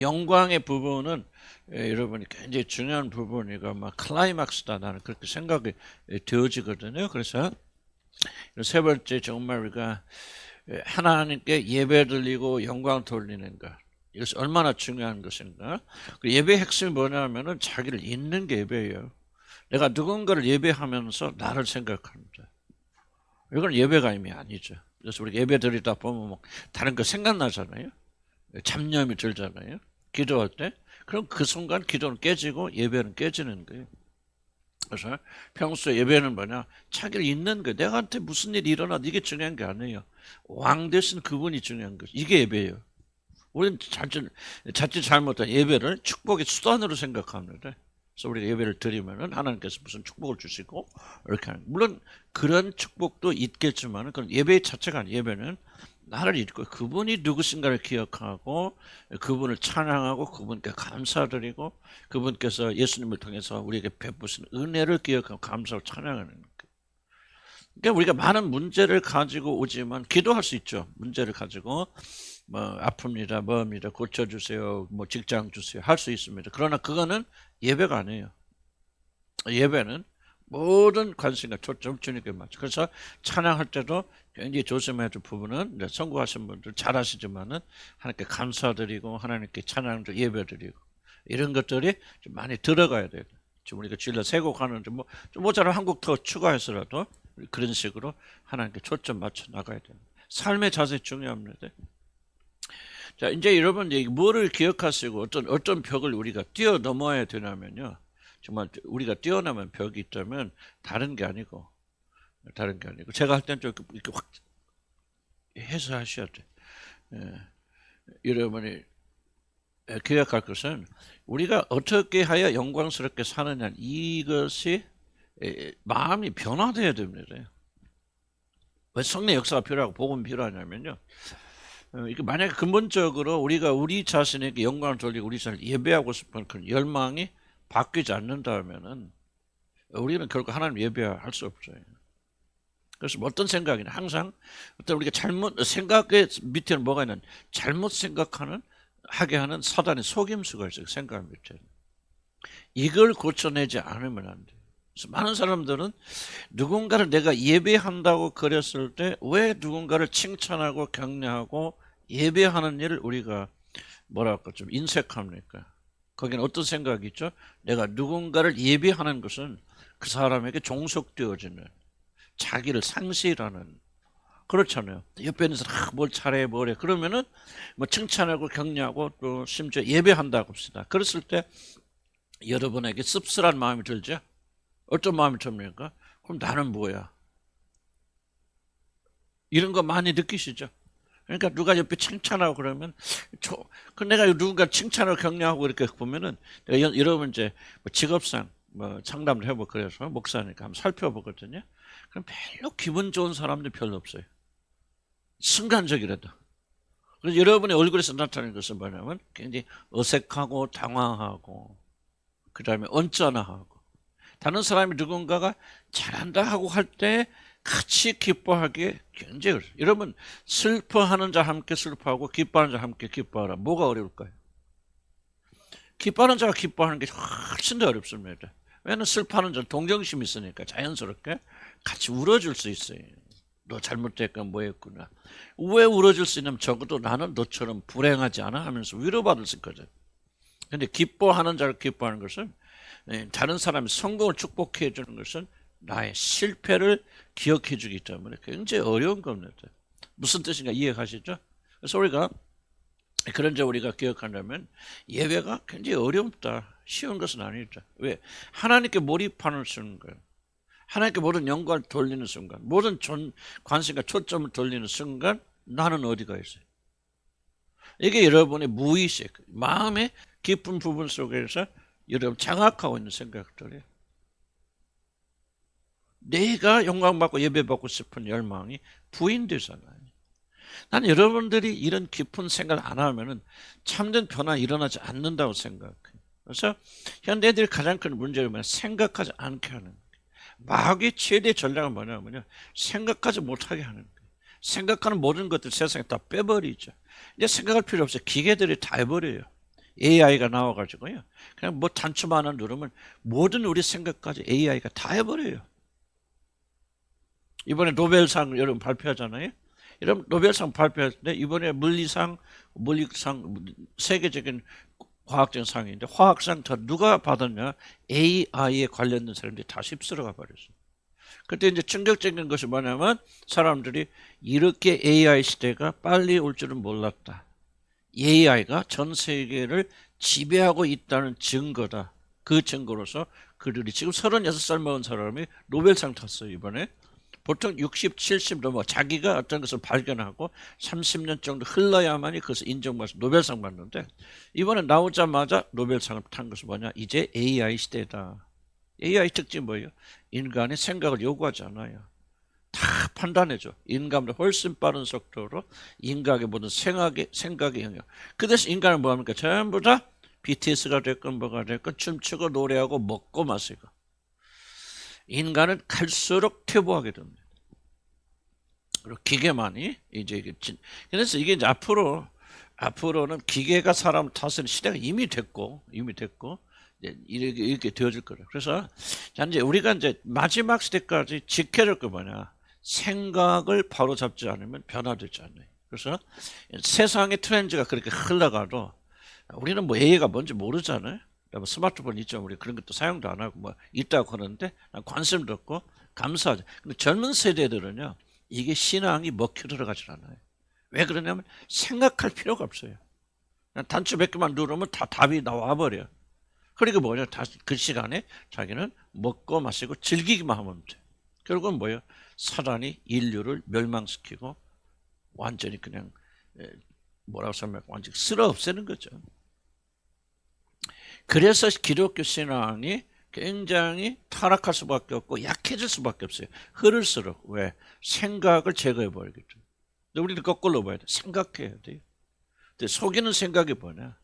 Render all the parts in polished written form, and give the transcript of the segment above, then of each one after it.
영광의 부분은 여러분이 굉장히 중요한 부분이고 막 클라이막스다 나는 그렇게 생각이 되어지거든요. 그래서 세 번째 정말 우리가 하나님께 예배 드리고 영광 돌리는 것. 이것이 얼마나 중요한 것인가. 예배의 핵심이 뭐냐면은 자기를 잊는 게 예배예요. 내가 누군가를 예배하면서 나를 생각합니다. 이건 예배가 이미 아니죠. 그래서 우리 예배 드리다 보면 뭐 다른 거 생각나잖아요. 잡념이 들잖아요. 기도할 때. 그럼 그 순간 기도는 깨지고 예배는 깨지는 거예요. 그래서 평소에 예배는 뭐냐? 자기를 잊는 거예요. 내가한테 무슨 일이 일어나도 이게 중요한 게 아니에요. 왕 대신 그분이 중요한 거죠. 이게 예배예요. 우리는 자칫 잘못한 예배를 축복의 수단으로 생각합니다. 그래서 우리가 예배를 드리면은 하나님께서 무슨 축복을 주시고 이렇게 하는. 물론 그런 축복도 있겠지만 그건 예배 자체가 아니에요. 예배는 나를 잊고 그분이 누구신가를 기억하고 그분을 찬양하고 그분께 감사드리고 그분께서 예수님을 통해서 우리에게 베푸신 은혜를 기억하고 감사를 찬양하는 거예요. 그러니까 우리가 많은 문제를 가지고 오지만 기도할 수 있죠. 문제를 가지고 뭐 아픕니다, 뭐입니다, 고쳐주세요, 뭐 직장 주세요 할 수 있습니다. 그러나 그거는 예배가 아니에요. 예배는 모든 관심과 초점 주님께 맞죠. 그래서 찬양할 때도 굉장히 조심해야 될 부분은 성공하신 분들 잘 아시지만은 하나님께 감사드리고 하나님께 찬양도 예배드리고 이런 것들이 좀 많이 들어가야 돼요. 지금 우리가 주일날 세 곡 하는데 뭐 좀 모자라면 한 곡 더 추가해서라도 그런 식으로 하나님께 초점 맞춰 나가야 됩니다. 삶의 자세 중요합니다. 자, 이제 여러분 뭐를 기억하시고 어떤 벽을 우리가 뛰어넘어야 되냐면요. 정말 우리가 뛰어넘은 벽이 있다면 다른 게 아니고 제가 할 때는 좀 이렇게 확 해서 하셔야 돼. 여러분이 기억할 것은 우리가 어떻게 하여 영광스럽게 사느냐 이것이 마음이 변화돼야 됩니다. 왜 성령 역사가 필요하고 복음이 필요하냐면요. 이게 만약에 근본적으로 우리가 우리 자신에게 영광을 돌리고 우리 자신을 예배하고 싶은 그런 열망이 바뀌지 않는다면은 우리는 결국 하나님 예배할 수 없어요. 그래서 어떤 생각이냐 항상 어떤 우리가 잘못 생각의 밑에는 뭐가 있는 잘못 생각하는 하게 하는 사단의 속임수가 있어요. 생각 밑에 이걸 고쳐내지 않으면 안 돼요. 그래서 많은 사람들은 누군가를 내가 예배한다고 그랬을 때 왜 누군가를 칭찬하고 격려하고 예배하는 일을 우리가 뭐랄까 좀 인색합니까? 거기는 어떤 생각이 있죠? 내가 누군가를 예배하는 것은 그 사람에게 종속되어지는 자기를 상실하는 그렇잖아요. 옆에 있는 사람 뭘 잘해 뭐래 그러면은 뭐 칭찬하고 격려하고 또 심지어 예배한다고 합시다. 그랬을 때 여러분에게 씁쓸한 마음이 들죠? 어떤 마음이 듭니까? 그럼 나는 뭐야? 이런 거 많이 느끼시죠? 그러니까 누가 옆에 칭찬하고 그러면 내가 누군가 칭찬하고 격려하고 이렇게 보면은 여러분 이제 뭐 직업상 뭐 상담을 해보고 그래서 목사니까 한번 살펴보거든요. 그럼 별로 기분 좋은 사람들 별로 없어요. 순간적이라도. 그래서 여러분의 얼굴에서 나타나는 것은 뭐냐면 굉장히 어색하고 당황하고 그 다음에 언짢아하고 다른 사람이 누군가가 잘한다 하고 할 때 같이 기뻐하기에 굉장히 어려워요. 여러분 슬퍼하는 자 함께 슬퍼하고 기뻐하는 자 함께 기뻐하라. 뭐가 어려울까요? 기뻐하는 자가 기뻐하는 게 훨씬 더 어렵습니다. 왜냐하면 슬퍼하는 자는 동정심이 있으니까 자연스럽게 같이 울어줄 수 있어요. 너 잘못됐건 뭐했구나. 왜 울어줄 수 있냐면 적어도 나는 너처럼 불행하지 않아 하면서 위로받을 수 있거든. 근데 기뻐하는 자를 기뻐하는 것은 다른 사람의 성공을 축복해 주는 것은 나의 실패를 기억해 주기 때문에 굉장히 어려운 겁니다. 무슨 뜻인가 이해하시죠? 그래서 우리가 그런 점 우리가 기억한다면 예배가 굉장히 어렵다. 쉬운 것은 아니다. 왜? 하나님께 몰입하는 순간, 하나님께 모든 영광을 돌리는 순간, 모든 관심과 초점을 돌리는 순간 나는 어디가 있어요? 이게 여러분의 무의식, 마음의 깊은 부분 속에서 여러분 장악하고 있는 생각들이에요. 내가 영광받고 예배받고 싶은 열망이 부인되잖아요. 난 여러분들이 이런 깊은 생각을 안 하면은 참된 변화 일어나지 않는다고 생각해요. 그래서 현대인들이 가장 큰 문제는 생각하지 않게 하는 거예요. 마귀의 최대 전략은 뭐냐면요. 생각하지 못하게 하는 거예요. 생각하는 모든 것들 세상에 다 빼버리죠. 이제 생각할 필요 없어요. 기계들이 다 해버려요. AI가 나와가지고요. 그냥 뭐 단추 하나 누르면 모든 우리 생각까지 AI가 다 해버려요. 이번에 노벨상 여러분 발표하잖아요. 여러분 노벨상 발표할 때 이번에 물리상 세계적인 과학적 상인데 화학상 다 누가 받았냐? AI에 관련된 사람들이 다 휩쓸어가 버렸어요. 그때 이제 충격적인 것이 뭐냐면 사람들이 이렇게 AI 시대가 빨리 올 줄은 몰랐다. AI가 전 세계를 지배하고 있다는 증거다. 그 증거로서 그들이 지금 36살 먹은 사람이 노벨상 탔어요. 이번에. 보통 60, 70 넘어 자기가 어떤 것을 발견하고 30년 정도 흘러야만이 그것을 인정받아서 노벨상 받는데 이번에 나오자마자 노벨상을 탄 것은 뭐냐? 이제 AI 시대다. AI 특징이 뭐예요? 인간의 생각을 요구하지 않아요. 다 판단해줘. 인간보다 훨씬 빠른 속도로 인간의 모든 생각의 영역. 그 대신 인간은 뭐합니까? 전부 다 BTS가 됐건 뭐가 됐건 춤추고 노래하고 먹고 마시고. 인간은 갈수록 퇴보하게 됩니다. 그리고 기계만이 이제 그래서 이게 이제 앞으로는 기계가 사람 다스리는 시대가 이미 됐고 이렇게 되어질 거예요. 그래서 이제 우리가 이제 마지막 시대까지 지켜야 될 거 뭐냐? 생각을 바로 잡지 않으면 변화되지 않아요. 그래서 세상의 트렌드가 그렇게 흘러가도 우리는 뭐 AI가 뭔지 모르잖아요. 뭐 스마트폰 있죠. 우리 그런 것도 사용도 안 하고 뭐 있다고 하는데 관심도 없고 감사하죠. 근데 젊은 세대들은요. 이게 신앙이 먹혀 들어가질 않아요. 왜 그러냐면 생각할 필요가 없어요. 그냥 단추 몇 개만 누르면 다 답이 나와버려요. 그리고 뭐냐. 다시 그 시간에 자기는 먹고 마시고 즐기기만 하면 돼. 결국은 뭐예요? 사단이 인류를 멸망시키고 완전히 그냥 뭐라고 설명할까? 완전히 쓸어 없애는 거죠. 그래서 기독교 신앙이 굉장히 타락할 수밖에 없고 약해질 수밖에 없어요. 흐를수록. 왜? 생각을 제거해버리기 때문에. 우리는 거꾸로 봐야 돼. 생각해야 돼요. 근데 속이는 생각이 뭐냐?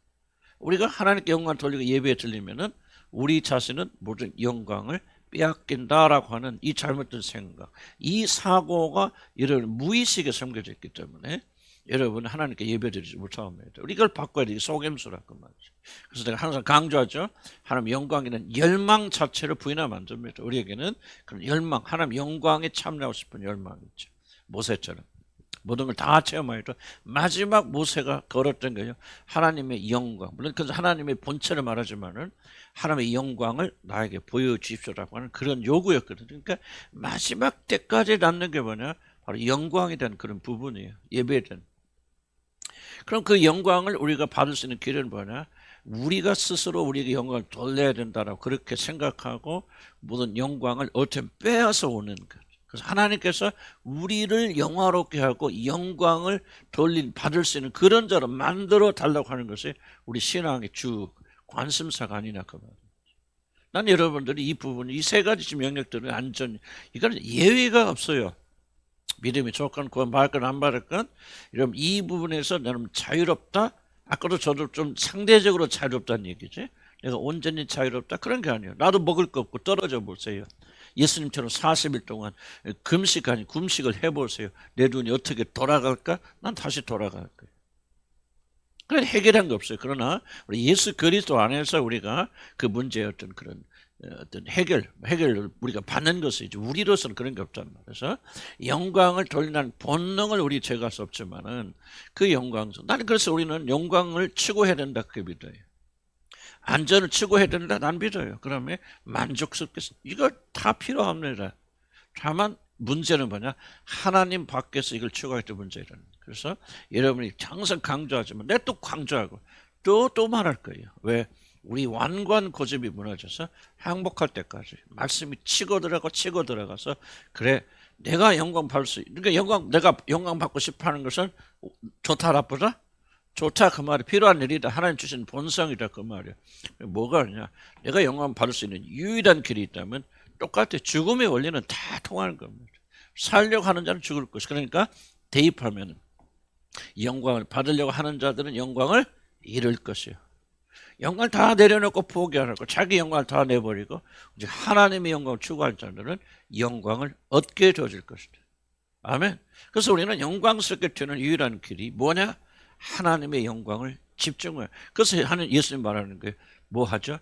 우리가 하나님께 영광 돌리고 예배에 들리면은 우리 자신은 모든 영광을 빼앗긴다라고 하는 이 잘못된 생각, 이 사고가 여러분 무의식에 섬겨져 있기 때문에 여러분 하나님께 예배드리지 못합니다. 우리 이걸 바꿔야 돼. 속임수라고 말이죠. 그래서 내가 항상 강조하죠. 하나님 영광에는 열망 자체를 부인하면 안 됩니다. 우리에게는 그런 열망, 하나님 영광에 참여하고 싶은 열망이 있죠. 모세처럼. 모든 걸 다 체험하여도 마지막 모세가 걸었던 거예요. 하나님의 영광. 물론 그래서 하나님의 본체를 말하지만은 하나님의 영광을 나에게 보여주십시오라고 하는 그런 요구였거든요. 그러니까 마지막 때까지 남는 게 뭐냐? 바로 영광에 대한 그런 부분이에요. 예배에 대한. 그럼 그 영광을 우리가 받을 수 있는 길은 뭐냐? 우리가 스스로 우리에게 영광을 돌려야 된다라고 그렇게 생각하고 모든 영광을 어떻게 빼앗아 오는 것. 그래서 하나님께서 우리를 영화롭게 하고 영광을 받을 수 있는 그런 자로 만들어 달라고 하는 것이 우리 신앙의 주 관심사가 아니냐 그 말이에요. 난 여러분들이 이 부분, 이 세 가지 지금 영역들은 이건 예외가 없어요. 믿음이 좋건 구원 받건 안 받건 이러면 이 부분에서 나는 자유롭다. 아까도 저도 좀 상대적으로 자유롭다는 얘기지. 내가 온전히 자유롭다 그런 게 아니에요. 나도 먹을 거 없고 떨어져 보세요. 예수님처럼 40일 동안 금식을 해보세요. 내 눈이 어떻게 돌아갈까? 난 다시 돌아갈 거예요. 그건 해결한 거 없어요. 그러나 우리 예수 그리스도 안에서 우리가 그 문제의 어떤 그런 해결을 우리가 받는 것이 우리로서는 그런 게 없단 말이에요. 그래서 영광을 돌리는 본능을 우리 제거할 수 없지만은 그 영광, 나는 그래서 우리는 영광을 추구해야 된다 그게 믿어요. 안전을 추구해야 된다 난 믿어요. 그러면 만족스럽게 이거 다 필요합니다. 다만 문제는 뭐냐? 하나님 밖에서 이걸 추구할 때 문제라는 거예요. 그래서 여러분이 항상 강조하지만 내가 또 강조하고 또 말할 거예요. 왜? 우리 완관 고집이 무너져서 행복할 때까지 말씀이 치고 들어가서 그래 내가 영광 받을 수 그러니까 내가 영광 받고 싶어하는 것은 좋다 나쁘다? 좋다 그 말이 필요한 일이다. 하나님 주신 본성이다 그 말이야. 뭐가 그러냐? 내가 영광 받을 수 있는 유일한 길이 있다면 똑같아. 죽음의 원리는 다 통하는 겁니다. 살려고 하는 자는 죽을 것이. 그러니까 대입하면 영광을 받으려고 하는 자들은 영광을 잃을 것이요. 영광을 다 내려놓고 포기하고 자기 영광을 다 내버리고 이제 하나님의 영광을 추구할 자들은 영광을 얻게 되어질 것이다. 아멘. 그래서 우리는 영광스럽게 되는 유일한 길이 뭐냐? 하나님의 영광을 집중을. 그래서 하는 예수님 말하는 게 뭐 하죠?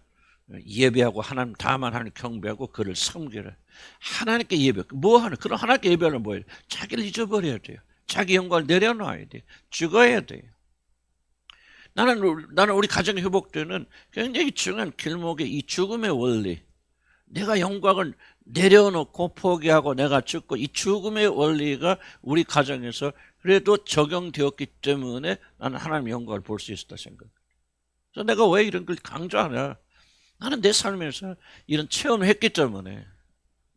예배하고 하나님 다만 하나님 경배하고 그를 섬기라. 하나님께 예배. 뭐 하는? 그럼 하나님께 예배하는 뭐예요? 자기를 잊어버려야 돼요. 자기 영광을 내려놔야 돼요. 죽어야 돼요. 나는 우리 가정이 회복되는 굉장히 중요한 길목의 이 죽음의 원리. 내가 영광을 내려놓고 포기하고 내가 죽고 이 죽음의 원리가 우리 가정에서 그래도 적용되었기 때문에 나는 하나님의 영광을 볼 수 있었다 생각해요. 그래서 내가 왜 이런 걸 강조하냐. 나는 내 삶에서 이런 체험을 했기 때문에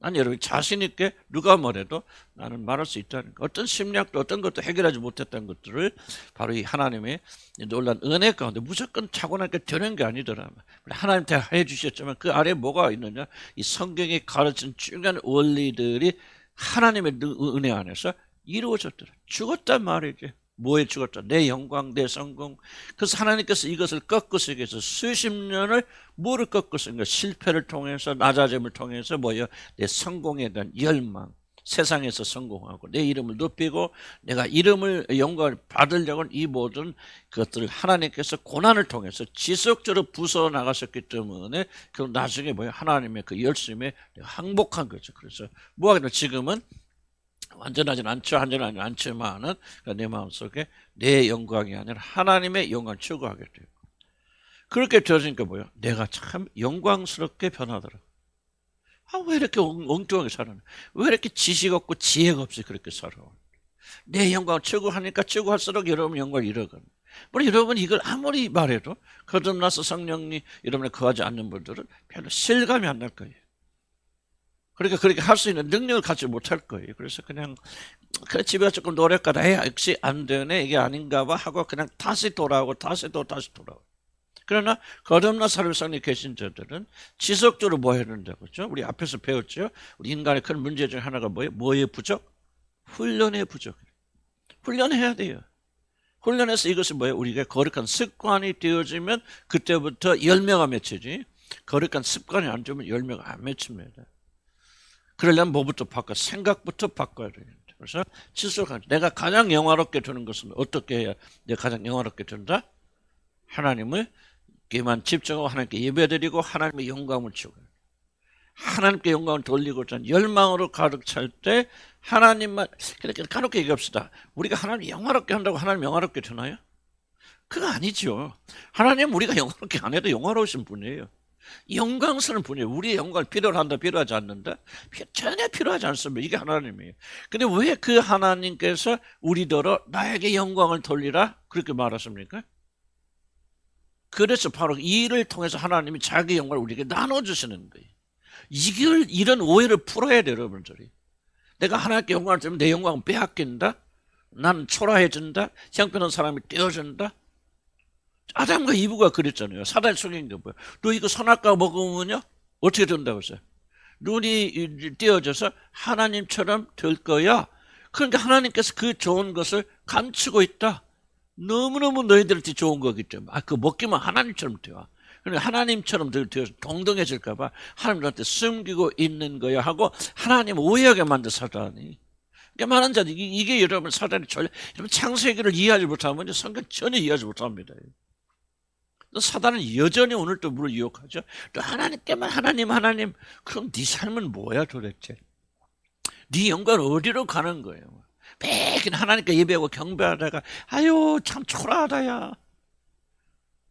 난 여러분 자신 있게 누가 뭐래도 나는 말할 수 있다는 거. 어떤 심리학도 어떤 것도 해결하지 못했던 것들을 바로 이 하나님의 놀란 은혜 가운데 무조건 타고나게 되는 게 아니더라. 하나님 다 해주셨지만 그 아래에 뭐가 있느냐. 이 성경에 가르친 중요한 원리들이 하나님의 은혜 안에서 이루어졌더라. 죽었단 말이지. 뭐에 죽었다? 내 영광, 내 성공. 그래서 하나님께서 이것을 꺾으시기 위해서 수십 년을 뭐를 꺾으신 거예요? 실패를 통해서, 낮아짐을 통해서 뭐예요? 내 성공에 대한 열망. 세상에서 성공하고 내 이름을 높이고 내가 이름을 영광을 받으려고는 이 모든 것들을 하나님께서 고난을 통해서 지속적으로 부숴 나가셨기 때문에 그 나중에 뭐예요? 하나님의 그 열심에 항복한 거죠. 그래서 뭐하겠노? 지금은 완전하진 않죠. 완전하진 않지만은 내 마음속에 내 영광이 아니라 하나님의 영광을 추구하게 돼요. 그렇게 되어지니까 뭐예요? 내가 참 영광스럽게 변하더라. 왜 이렇게 엉뚱하게 살아나? 왜 이렇게 지식 없고 지혜가 없이 그렇게 살아? 내 영광을 추구하니까 추구할수록 여러분 영광을 잃어가는. 물론 여러분 이걸 아무리 말해도 거듭나서 성령이 여러분에 거하지 않는 분들은 별로 실감이 안 날 거예요. 그러니까 그렇게 할 수 있는 능력을 갖지 못할 거예요. 그래서 그냥 그래 집에 조금 노력하다 해야 역시 안 되네 이게 아닌가 봐 하고 그냥 다시 돌아오고 다시 돌아오고. 그러나 거듭나 살아생이 계신 자들은 지속적으로 뭐 해야 된다고 그죠? 우리 앞에서 배웠죠. 우리 인간의 큰 문제 중 하나가 뭐예요? 뭐의 부족? 훈련의 부족. 훈련해야 돼요. 훈련해서 이것이 뭐예요? 우리가 거룩한 습관이 되어지면 그때부터 열매가 맺히지. 거룩한 습관이 안 되면 열매가 안 맺힙니다. 그러려면 뭐부터 바꿔? 생각부터 바꿔야 돼요. 그래서 지속한 내가 가장 영화롭게 되는 것은 어떻게 해야 내가 가장 영화롭게 된다? 하나님을께만 집중하고 하나님께 예배드리고 하나님의 영광을 추구해요. 하나님께 영광을 돌리고자 열망으로 가득 찰 때 하나님만 그렇게 가볍게 얘기합시다. 우리가 하나님 영화롭게 한다고 하나님 영화롭게 되나요? 그거 아니죠. 하나님 우리가 영화롭게 안 해도 영화로우신 분이에요. 영광스러운 분이에요. 우리의 영광을 필요로 한다, 필요하지 않는다? 전혀 필요하지 않습니다. 이게 하나님이에요. 근데 왜 그 하나님께서 우리더러 나에게 영광을 돌리라? 그렇게 말하십니까? 그래서 바로 이 일을 통해서 하나님이 자기 영광을 우리에게 나눠주시는 거예요. 이런 오해를 풀어야 돼요, 여러분들이. 내가 하나님께 영광을 주면 내 영광을 빼앗긴다? 나는 초라해진다? 형편없는 사람이 떼어진다? 아담과 이브가 그랬잖아요. 사단이 속인 게 뭐야? 너 이거 선악과 먹으면요? 어떻게 된다고 했어요? 눈이 띄어져서 하나님처럼 될 거야. 그러니까 하나님께서 그 좋은 것을 감추고 있다. 너무너무 너희들한테 좋은 거기 때문에. 그거 먹기만 하나님처럼 되어. 그러니까 하나님처럼 되어서 동등해질까 봐 하나님한테 숨기고 있는 거야 하고 하나님 오해하게 만든 사단이. 그러니까 많은 자들이 이게 여러분 사단이 여러분 창세기를 이해하지 못하면 성경 전혀 이해하지 못합니다. 사단은 여전히 오늘도 우리를 유혹하죠. 또 하나님께만 하나님 그럼 네 삶은 뭐야 도대체? 네 영광은 어디로 가는 거예요? 매일 하나님께 예배하고 경배하다가 아유 참 초라하다야.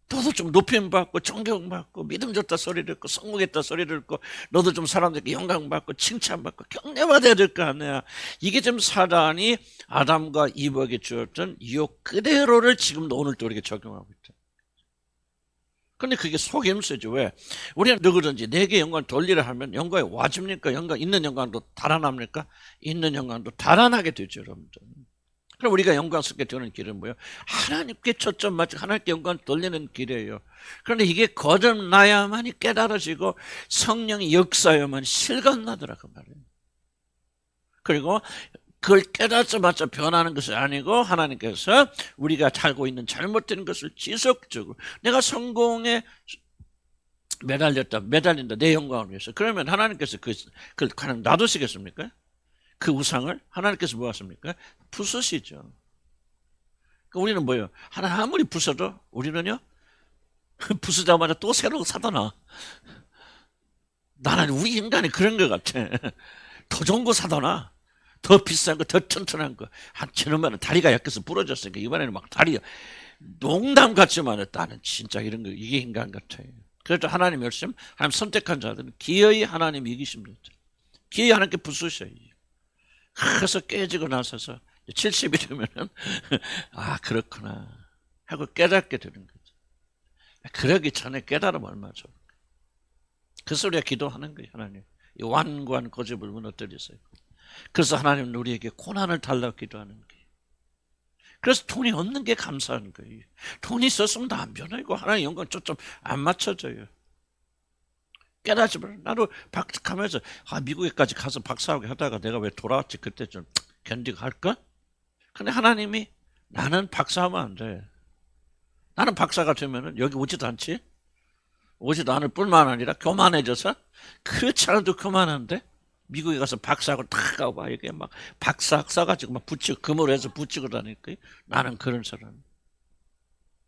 너도 좀 높임받고 존경받고 믿음 줬다 소리 듣고 성공했다 소리 듣고 너도 좀 사람들께 영광받고 칭찬받고 격려받아야 될 거 아니야. 이게 좀 사단이 아담과 이브에게 주었던 유혹 그대로를 지금도 오늘도 우리에게 적용하고 있죠. 근데 그게 속임수죠. 왜? 우리는 누구든지 내게 영광을 돌리라 하면 영광이 와집니까? 있는 영광도 달아납니까? 있는 영광도 달아나게 되죠, 여러분들. 그럼 우리가 영광스럽게 되는 길은 뭐예요? 하나님께 초점 맞추고 하나님께 영광을 돌리는 길이에요. 그런데 이게 거듭나야만이 깨달아지고 성령의 역사야만 실감나더라고 말이에요. 그리고 그걸 깨닫자마자 변하는 것이 아니고 하나님께서 우리가 살고 있는 잘못된 것을 지속적으로 내가 성공에 매달린다 내 영광을 위해서. 그러면 하나님께서 그걸 가능 놔두시겠습니까? 그 우상을 하나님께서 뭐 하십니까? 부수시죠. 그러니까 우리는 뭐예요? 하나 아무리 부숴도 우리는요, 부수자마자 또 새로 사다 놔. 나는 우리 인간이 그런 것 같아. 더 좋은 거 사다 놔. 더 비싼 거, 더 튼튼한 거. 한 지난번에 다리가 약해서 부러졌으니까 이번에는 막 다리, 농담 같지만 나는 진짜 이런 거, 이게 인간 같아요. 그래도 하나님 말씀, 하나님 선택한 자들은 기어이 하나님 이기십니다. 기어이 하나님께 부수셔요. 그래서 깨지고 나서서 70이 되면은, 아, 그렇구나. 하고 깨닫게 되는 거죠. 그러기 전에 깨달으면 얼마나 좋을까. 그래서 우리가 기도하는 거예요, 하나님. 이 완고한 고집을 무너뜨리세요. 그래서 하나님은 우리에게 고난을 달라고 기도하는 거예요. 그래서 돈이 없는 게 감사한 거예요. 돈이 있었으면 다 안 변하고 하나님 영광 초점 안 맞춰져요. 깨닫지 말. 나도 박하면서 미국에까지 가서 박사하고 하다가 내가 왜 돌아왔지 그때 좀 견디고 할까? 근데 하나님이 나는 박사하면 안 돼. 나는 박사가 되면은 여기 오지도 않지. 오지도 않을 뿐만 아니라 교만해져서 그렇지 않아도 교만한데 미국에 가서 박사하고 탁 가고 막 이게 막 박사 써가지고 막 붙이고 금으로 해서 붙이고 다니니까 나는 그런 사람.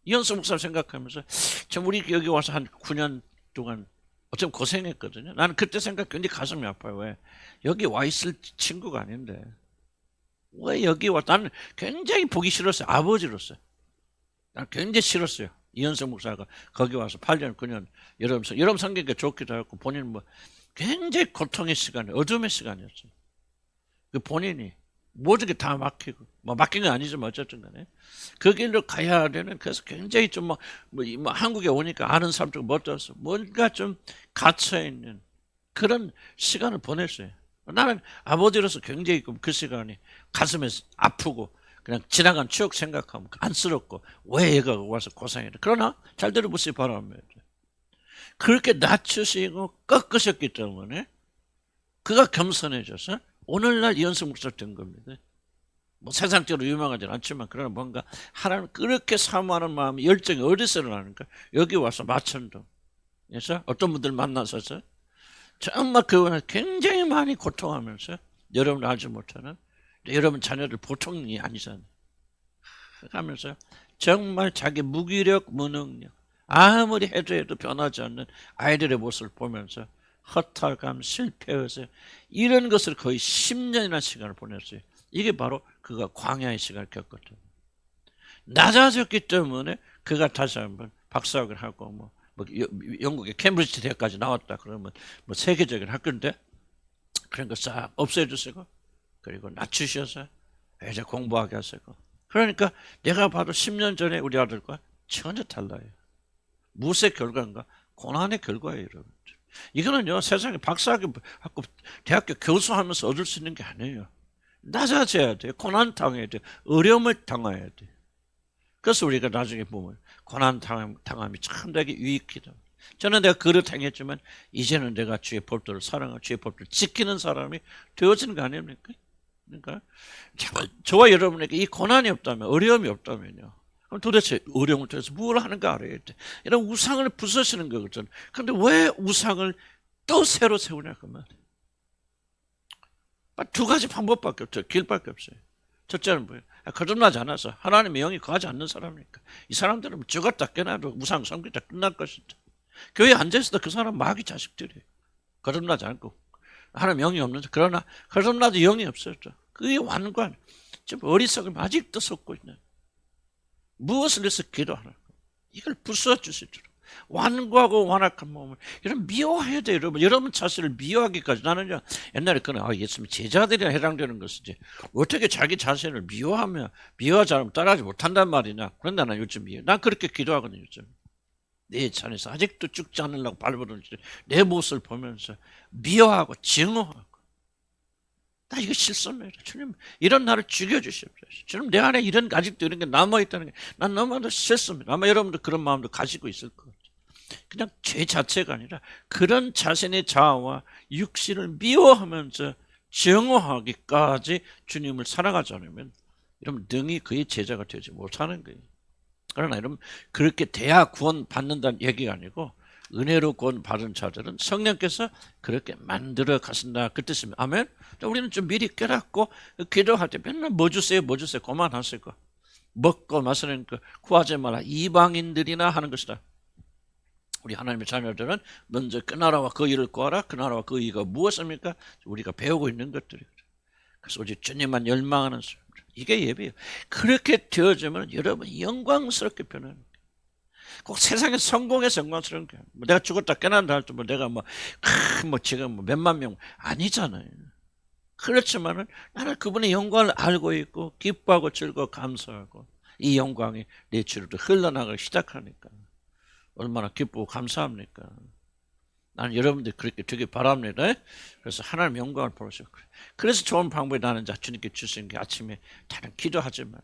이현수 목사 생각하면서 참 우리 여기 와서 한 9년 동안 어쩜 고생했거든요. 나는 그때 생각 굉장히 가슴이 아파요. 왜? 여기 와 있을 친구가 아닌데 왜 여기 와? 나는 굉장히 보기 싫었어요. 아버지로서. 난 굉장히 싫었어요. 이현석 목사가 거기 와서 8년, 9년 여름 성경에 좋기도 하고 본인은 뭐 굉장히 고통의 시간이 어둠의 시간이었어요. 그 본인이 모든 게 다 막히고 뭐 막힌 건 아니지만 어쨌든 간에 그 길로 가야 되는 그래서 굉장히 좀 뭐 한국에 오니까 아는 사람들 못 들어서 뭔가 좀 갇혀 있는 그런 시간을 보냈어요. 나는 아버지로서 굉장히 그 시간이 가슴에 아프고 그냥 지나간 추억 생각하면 안쓰럽고 왜 얘가 와서 고생했나. 그러나 잘 들어보시기 바랍니다. 그렇게 낮추시고 꺾으셨기 때문에 그가 겸손해져서 오늘날 이현석 목사 된 겁니다. 뭐 세상적으로 유명하지는 않지만 그러나 뭔가 하나님 그렇게 사모하는 마음이 열정이 어디서 일어나는가. 여기 와서 마천동 그래서 어떤 분들 만나서서 정말 그분을 굉장히 많이 고통하면서 여러분 알지 못하는 여러분 자녀들 보통이 아니잖아요. 하면서 정말 자기 무기력, 무능력 아무리 해도 변하지 않는 아이들의 모습을 보면서 허탈감, 실패해서 이런 것을 거의 10년이나 시간을 보냈어요. 이게 바로 그가 광야의 시간을 겪었죠. 낮아졌기 때문에 그가 다시 한번 박사학을 하고 뭐 영국의 캠브리지 대학까지 나왔다 그러면 뭐 세계적인 학교인데 그런 거 싹 없애주시고 그리고 낮추셔서 이제 공부하게 하시고 그러니까 내가 봐도 10년 전에 우리 아들과 전혀 달라요. 무엇의 결과인가? 고난의 결과예요, 여러분. 이거는요 세상에 박사학위 하고 대학교 교수하면서 얻을 수 있는 게 아니에요. 낮아져야 돼요. 고난 당해야 돼요. 어려움을 당해야 돼요. 그래서 우리가 나중에 보면 고난 당함이 참 되게 유익하다. 저는 내가 그릇 행했지만 이제는 내가 주의 법도를 사랑하고 주의 법도를 지키는 사람이 되어지는 거 아닙니까? 그러니까 저와 여러분에게 이 고난이 없다면 어려움이 없다면요. 그럼 도대체 어려움을 통해서 뭘 하는가 알아야 돼. 이런 우상을 부서지는 거거든. 그런데 왜 우상을 또 새로 세우냐 그 말이에요. 두 가지 방법밖에 없어요. 길밖에 없어요. 첫째는 뭐예요? 거듭나지 않아서 하나님의 영이 거하지 않는 사람이니까 이 사람들은 죽었다 깨나도 우상 섬기다 끝날 것이다. 교회에 앉아있어도 그 사람 마귀 자식들이에요. 거듭나지 않고 하나님 영이 없는 그러나 거듭나도 영이 없었죠. 그게 완관 좀 어리석음 아직도 섞고 있는 무엇을 위해서 기도하는 이걸 부숴주시도록 완고하고 완악한 몸을 이런 미워해야 돼요. 여러분 자신을 미워하기까지 나는요 옛날에 그는 예수님 제자들이나 해당되는 것이지 어떻게 자기 자신을 미워하면 미워하지 않으면 따라하지 못한단 말이냐. 그런데 나는 요즘 난 그렇게 기도하거든요. 요즘 내 자녀에서 아직도 죽지 않으려고 발버둥 내 모습을 보면서 미워하고 증오하고 나 이거 싫습니다. 주님 이런 나를 죽여주십시오. 주님 내 안에 이런 아직도 이런 게 남아있다는 게 난 너무나도 싫습니다. 아마 여러분도 그런 마음도 가지고 있을 것 같아요. 그냥 죄 자체가 아니라 그런 자신의 자아와 육신을 미워하면서 증오하기까지 주님을 사랑하지 않으면 여러분 능히 그의 제자가 되지 못하는 거예요. 그러나 여러분 그렇게 돼야 구원 받는다는 얘기가 아니고 은혜로 구원 받은 자들은 성령께서 그렇게 만들어 가신다 그 뜻입니다. 아멘. 우리는 좀 미리 깨닫고 기도할 때 맨날 뭐 주세요 뭐 주세요 그만하시고 먹고 마시는 그 구하지 말라 이방인들이나 하는 것이다. 우리 하나님의 자녀들은 먼저 그 나라와 그 일을 구하라. 그 나라와 그 일이 무엇입니까? 우리가 배우고 있는 것들이거든. 그래서 오직 주님만 열망하는 사람들. 이게 예배예요. 그렇게 되어지면 여러분이 영광스럽게 변하는 거예요. 꼭 세상에 성공해서 영광스러운 거예요. 뭐 내가 죽었다 깨난다 할 때 뭐 내가 뭐 지금 뭐 몇만 명 아니잖아요. 그렇지만은 나는 그분의 영광을 알고 있고 기뻐하고 즐거워 감사하고 이 영광이 내 주로 흘러나가기 시작하니까 얼마나 기쁘고 감사합니까? 나는 여러분들이 그렇게 되길 바랍니다. 그래서 하나님 영광을 보시고 그래서 좋은 방법이 나는 주님께 주시는 게 아침에 다른 기도하지만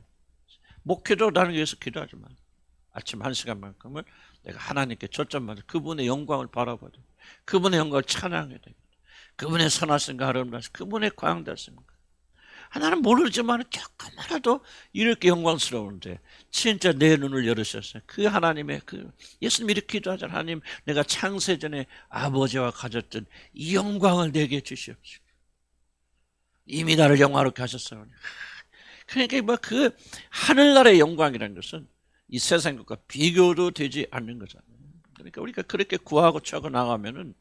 목회도 나는 위해서 기도하지만 아침 1시간만큼은 내가 하나님께 초점맞아 그분의 영광을 바라봐야 돼. 그분의 영광을 찬양해야 돼. 그분의 선하신가 아름다우신가 그분의 광대하신가. 나는 모르지만 조금이라도 이렇게 영광스러운데 진짜 내 눈을 열으셨어요. 그 하나님의 예수님 이렇게 기도하잖아요. 하나님 내가 창세전에 아버지와 가졌던 이 영광을 내게 주시옵소서. 이미 나를 영화롭게 하셨어요. 그러니까 뭐 그 하늘나라의 영광이라는 것은 이 세상 것과 비교도 되지 않는 거잖아요. 그러니까 우리가 그렇게 구하고 차고 나가면은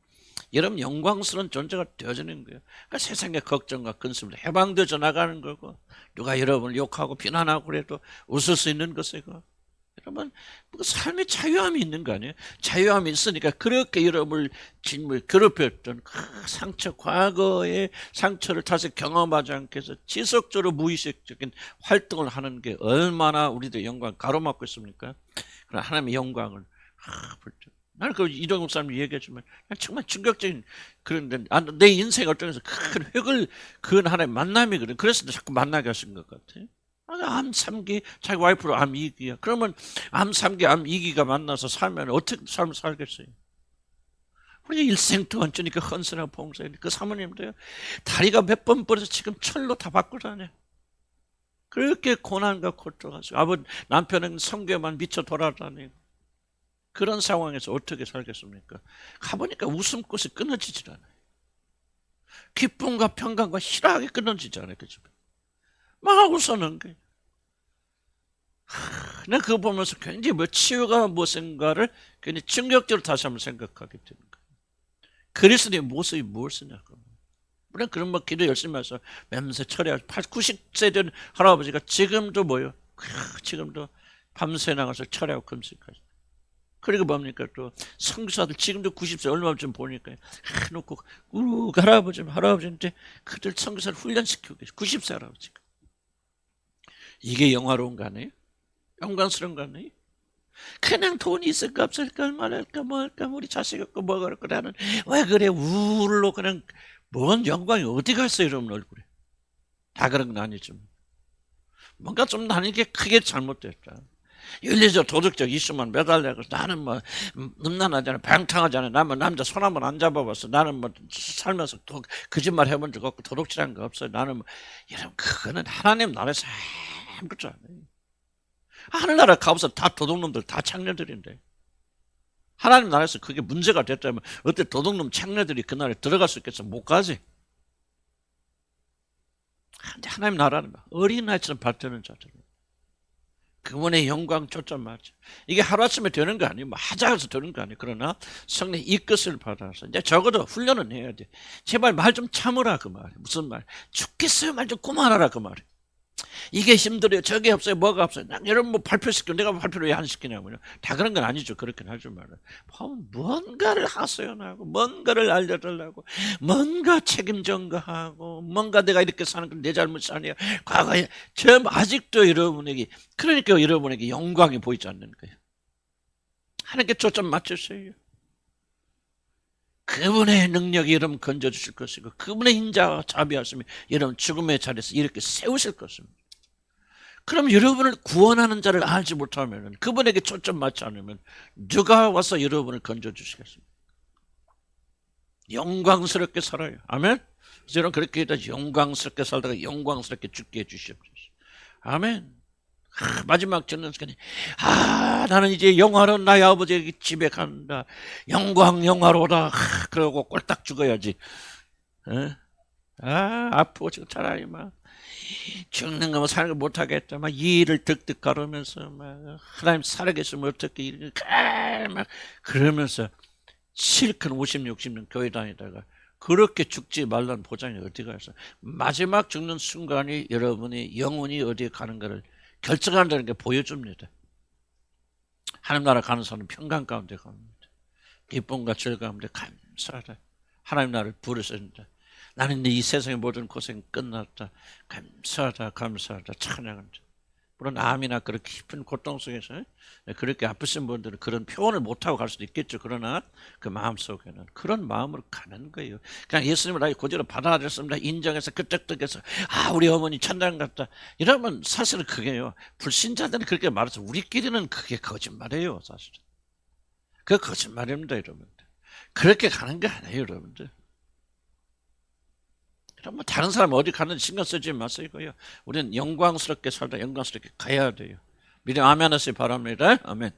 여러분 영광스러운 존재가 되어지는 거예요. 그러니까 세상의 걱정과 근심으로 해방되어 나가는 거고 누가 여러분을 욕하고 비난하고 그래도 웃을 수 있는 것이고 여러분 삶의 자유함이 있는 거 아니에요? 자유함이 있으니까 그렇게 여러분을 괴롭혔던 그 상처 과거의 상처를 다시 경험하지 않게 해서 지속적으로 무의식적인 활동을 하는 게 얼마나 우리들 영광 가로막고 있습니까? 그럼 하나님의 영광을 나는 그 이동욱 목사님 얘기했지만 정말 충격적인 그런데 내 인생 어떤 데서 큰 획을 그은 하나의 만남이거든. 그래서 자꾸 만나게 하신 것 같아. 암 3기 자기 와이프로 암 2기야. 그러면 암 3기 암 2기가 만나서 살면 어떻게 삶을 살겠어요? 우리가 일생 동안 주니까 헌신하고 봉사해. 그 사모님도요. 다리가 몇 번 부러서 지금 철로 다 바꿔 다녀. 그렇게 고난과 고통하시고 아버지 남편은 성교만 미쳐 돌아다니고 그런 상황에서 어떻게 살겠습니까? 가보니까 웃음꽃이 끊어지질 않아요. 기쁨과 평강과 희락이 끊어지지 않아요. 그 집에. 막 웃어는 거예요. 내가 그거 보면서 굉장히 치유가 무엇인가를 굉장히 충격적으로 다시 한번 생각하게 되는 거예요. 그리스도의 모습이 무엇이냐고. 물론 그런 기도 열심히 해서 맴새 처리하고 90세 된 할아버지가 지금도 지금도 밤새 나가서 처리하고 금식하죠. 그리고 뭡니까 또 선교사들 지금도 90세 얼마쯤 보니까 놓고 할아버지한테 그들 선교사를 훈련시키고 계셔. 90세 할아버지가. 이게 영화로운 거 아니에요? 영광스러운 거 아니에요? 그냥 돈이 있을까 없을까 말할까 뭐할까 우리 자식 없고 뭐가 그럴까 나는 왜 그래 우울로 그냥 뭔 영광이 어디 갔어요 여러분 얼굴에. 다 그런 건 아니지만 뭔가 좀 나는 게 크게 잘못됐다. 윤리적 도덕적 이슈만 매달려서 나는 음란하잖아 방탕하잖아 나는 남자 손 한번 안 잡아봤어 나는 살면서 거짓말 해본 적 없고 도둑질한 거 없어요 나는 여러분 그거는 하나님 나라에서 아무것도 안 해요. 하늘나라 가보서 다 도둑놈들 다 창녀들인데 하나님 나라에서 그게 문제가 됐다면 어때 도둑놈 창녀들이 그 나라에 들어갈 수 있겠어? 못 가지. 근데 하나님 나라는 어린아이처럼 발전하는 자들 그분의 영광 초점 맞죠. 이게 하루아침에 되는 거 아니에요. 하자 해서 되는 거 아니에요. 그러나 성령 이끝을 받아서 이제 적어도 훈련은 해야 돼. 제발 말 좀 참으라 그 말이에요. 무슨 말? 죽겠어요 말 좀 그만하라 그 말이에요. 이게 힘들어요. 저게 없어요. 뭐가 없어요. 여러분 발표시켜. 내가 발표를 왜 안 시키냐고요. 다 그런 건 아니죠. 그렇게 하지 말아요. 뭔가를 하소연하고 뭔가를 알려달라고 뭔가 책임 전가하고 뭔가 내가 이렇게 사는 건 내 잘못이 아니야. 과거에 아직도 여러분에게 그러니까 여러분에게 영광이 보이지 않는 거예요. 하나님께 초점 맞추세요. 그분의 능력이 여러분 건져주실 것이고 그분의 인자와 자비하심이 여러분 죽음의 자리에서 이렇게 세우실 것입니다. 그럼 여러분을 구원하는 자를 알지 못하면 그분에게 초점 맞지 않으면 누가 와서 여러분을 건져주시겠습니까? 영광스럽게 살아요. 아멘? 그래서 여러분 그렇게 해서 영광스럽게 살다가 영광스럽게 죽게 해주시옵소서. 아멘. 마지막 전는 순간에 나는 이제 영화로운 나의 아버지에게 집에 간다. 영광로다. 그러고 꼴딱 죽어야지. 아프고 지금 차라리 죽는 거면 사는 거 못하겠다. 막 이를 득득 가르면서 막 하나님 살아계시면 어떻게 이렇게 막 그러면서 실컷 50, 60년 교회 다니다가 그렇게 죽지 말라는 보장이 어디가 있어. 마지막 죽는 순간이 여러분이 영혼이 어디에 가는가를 결정한다는 게 보여줍니다. 하나님 나라 가는 사람은 평강 가운데 갑니다. 기쁨과 즐거움 가운데 감사하다. 하나님 나를 부르셨다. 나는 이 세상의 모든 고생 끝났다. 감사하다, 감사하다, 찬양한다. 물론 암이나 그런 깊은 고통 속에서 그렇게 아프신 분들은 그런 표현을 못하고 갈 수도 있겠죠. 그러나 그 마음속에는 그런 마음으로 가는 거예요. 그냥 예수님을 나의 고지로 받아들였습니다. 인정해서 그떡떡해서 우리 어머니 천당 갔다. 이러면 사실은 그게요. 불신자들은 그렇게 말해서 우리끼리는 그게 거짓말이에요. 사실은. 그게 거짓말입니다. 여러분들. 그렇게 가는 게 아니에요. 여러분들. 그럼 뭐 다른 사람 어디 가는지 신경 쓰지 마시고요. 우리는 영광스럽게 살다 영광스럽게 가야 돼요. 미리 아멘 하시기 바랍니다. 아멘.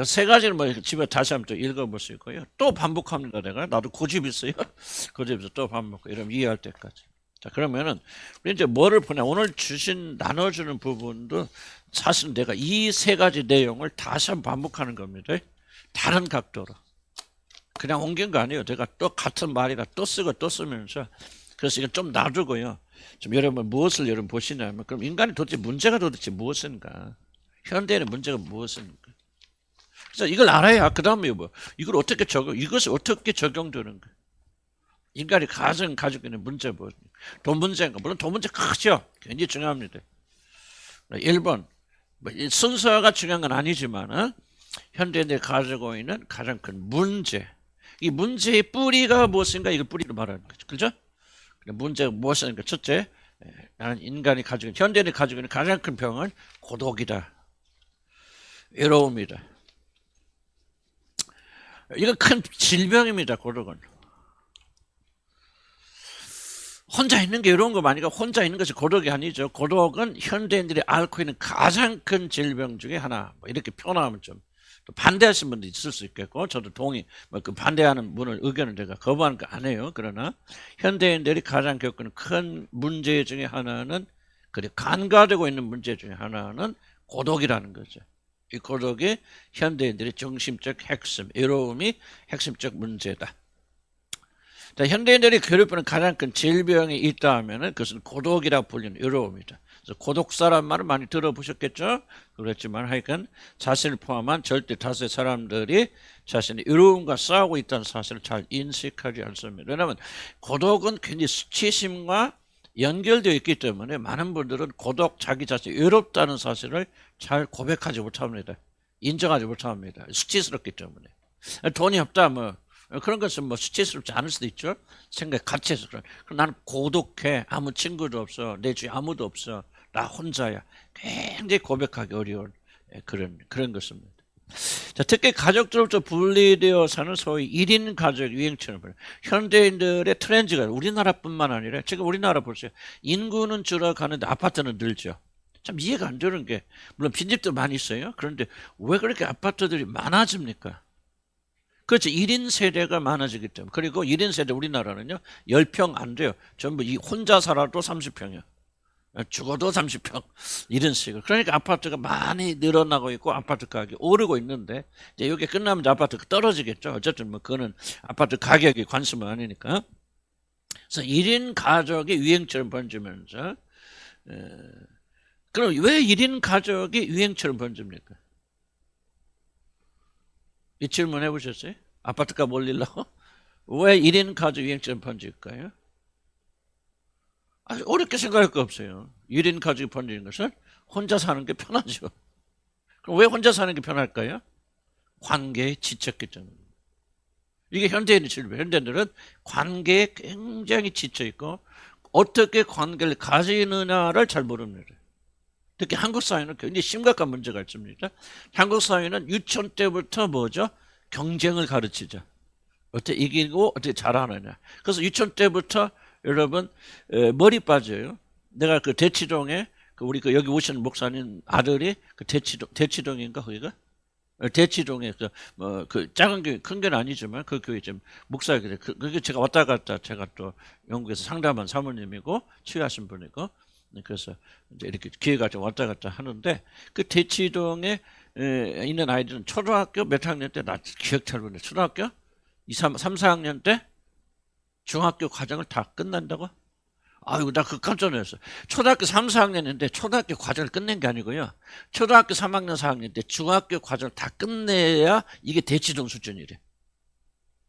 세 가지를 뭐 집에 다시 한번 또 읽어보시고요. 또 반복합니다. 나도 고집 있어요. 고집에서 또 반복. 이러면 이해할 때까지. 자, 그러면은 우리 이제 뭐를 보냐? 오늘 나눠주는 부분도 사실 내가 이 세 가지 내용을 다시 한번 반복하는 겁니다. 다른 각도로. 그냥 옮긴 거 아니에요. 내가 또 같은 말이라 또 쓰고 또 쓰면서. 그래서 이건 좀 놔두고요. 좀 여러분 무엇을 여러분 보시냐면 그럼 인간이 문제가 도대체 무엇인가? 현대인의 문제가 무엇인가? 그래서 이걸 알아야 그 다음에 이걸 어떻게 이것이 어떻게 적용되는가? 인간이 가지고 있는 문제 무엇인가? 돈 문제인가? 물론 돈 문제 크죠. 굉장히 중요합니다. 1번 순서가 중요한 건 아니지만 현대인들이 가지고 있는 가장 큰 문제. 이 문제의 뿌리가 무엇인가? 이걸 뿌리로 말하는 거죠. 그렇죠? 문제가 무엇인가? 첫째, 나는 현대인이 가지고 있는 가장 큰 병은 고독이다. 외로움이다. 이건 큰 질병입니다. 고독은. 혼자 있는 게 외로운 거 아니고 혼자 있는 것이 고독이 아니죠. 고독은 현대인들이 앓고 있는 가장 큰 질병 중에 하나. 이렇게 표현하면 좀 반대하시는 분도 있을 수 있겠고 저도 그 반대하는 분을 의견을 제가 거부하는 거 안 해요. 그러나 현대인들이 가장 겪는 큰 문제 중에 하나는 간과되고 있는 문제 중에 하나는 고독이라는 거죠. 이 고독이 현대인들의 중심적 핵심, 외로움이 핵심적 문제다. 자, 현대인들이 괴롭히는 가장 큰 질병이 있다 하면은 그것은 고독이라고 불리는 외로움이다. 그래서 고독사란 말을 많이 들어보셨겠죠? 그렇지만 하여간 자신을 포함한 절대 다수의 사람들이 자신의 외로움과 싸우고 있다는 사실을 잘 인식하지 않습니다. 왜냐하면 고독은 굉장히 수치심과 연결되어 있기 때문에 많은 분들은 자기 자신이 외롭다는 사실을 잘 고백하지 못합니다. 인정하지 못합니다. 수치스럽기 때문에. 돈이 없다 그런 것은 수치스럽지 않을 수도 있죠. 생각 같이 해서 그럼 나는 고독해. 아무 친구도 없어. 내 주위에 아무도 없어. 나 혼자야. 굉장히 고백하기 어려운 그런 것입니다. 자, 특히 가족들로부터 분리되어 사는 소위 1인 가족 유행처럼 현대인들의 트렌드가 우리나라뿐만 아니라 지금 우리나라 보세요. 인구는 줄어가는데 아파트는 늘죠. 참 이해가 안 되는 게 물론 빈집도 많이 있어요. 그런데 왜 그렇게 아파트들이 많아집니까? 그렇죠. 1인 세대가 많아지기 때문에. 그리고 1인 세대 우리나라는요. 10평 안 돼요. 전부 혼자 살아도 30평이요. 죽어도 30평. 이런 식으로. 그러니까 아파트가 많이 늘어나고 있고 아파트 가격이 오르고 있는데 이제 이게 끝나면 이제 아파트가 떨어지겠죠. 어쨌든 그거는 아파트 가격이 관심은 아니니까. 그래서 1인 가족이 유행처럼 번지면서 그럼 왜 1인 가족이 유행처럼 번집니까? 이 질문 해보셨어요? 아파트값 올리려고? 왜 1인 가족 유행처럼 번질까요? 아주 어렵게 생각할 거 없어요. 1인 가족이 번지는 것은 혼자 사는 게 편하죠. 그럼 왜 혼자 사는 게 편할까요? 관계에 지쳤기 때문에. 이게 현대인의 질병. 현대인들은 관계에 굉장히 지쳐있고 어떻게 관계를 가지느냐를 잘 모릅니다. 특히 한국 사회는 굉장히 심각한 문제가 있습니다. 한국 사회는 유치원 때부터 경쟁을 가르치죠. 어떻게 이기고 어떻게 잘하느냐. 그래서 유치원 때부터 여러분 머리 빠져요. 내가 대치동에 우리 여기 오신 목사님 아들이 대치동인가 거기가? 대치동에 작은 교회 큰 교회는 아니지만 그 교회 좀 목사가 그게 제가 왔다 갔다 제가 또 영국에서 상담한 사모님이고 치유하신 분이고 그래서 이제 이렇게 기회가 좀 왔다 갔다 하는데 그 대치동에 있는 아이들은 초등학교 몇 학년 때 나 기억 잘 못해. 초등학교 3, 4학년 때 중학교 과정을 다 끝난다고? 아이고 나 그 깜짝 놀랐어. 초등학교 3, 4학년인데 초등학교 과정을 끝낸 게 아니고요. 초등학교 3학년, 4학년 때 중학교 과정을 다 끝내야 이게 대치동 수준이래.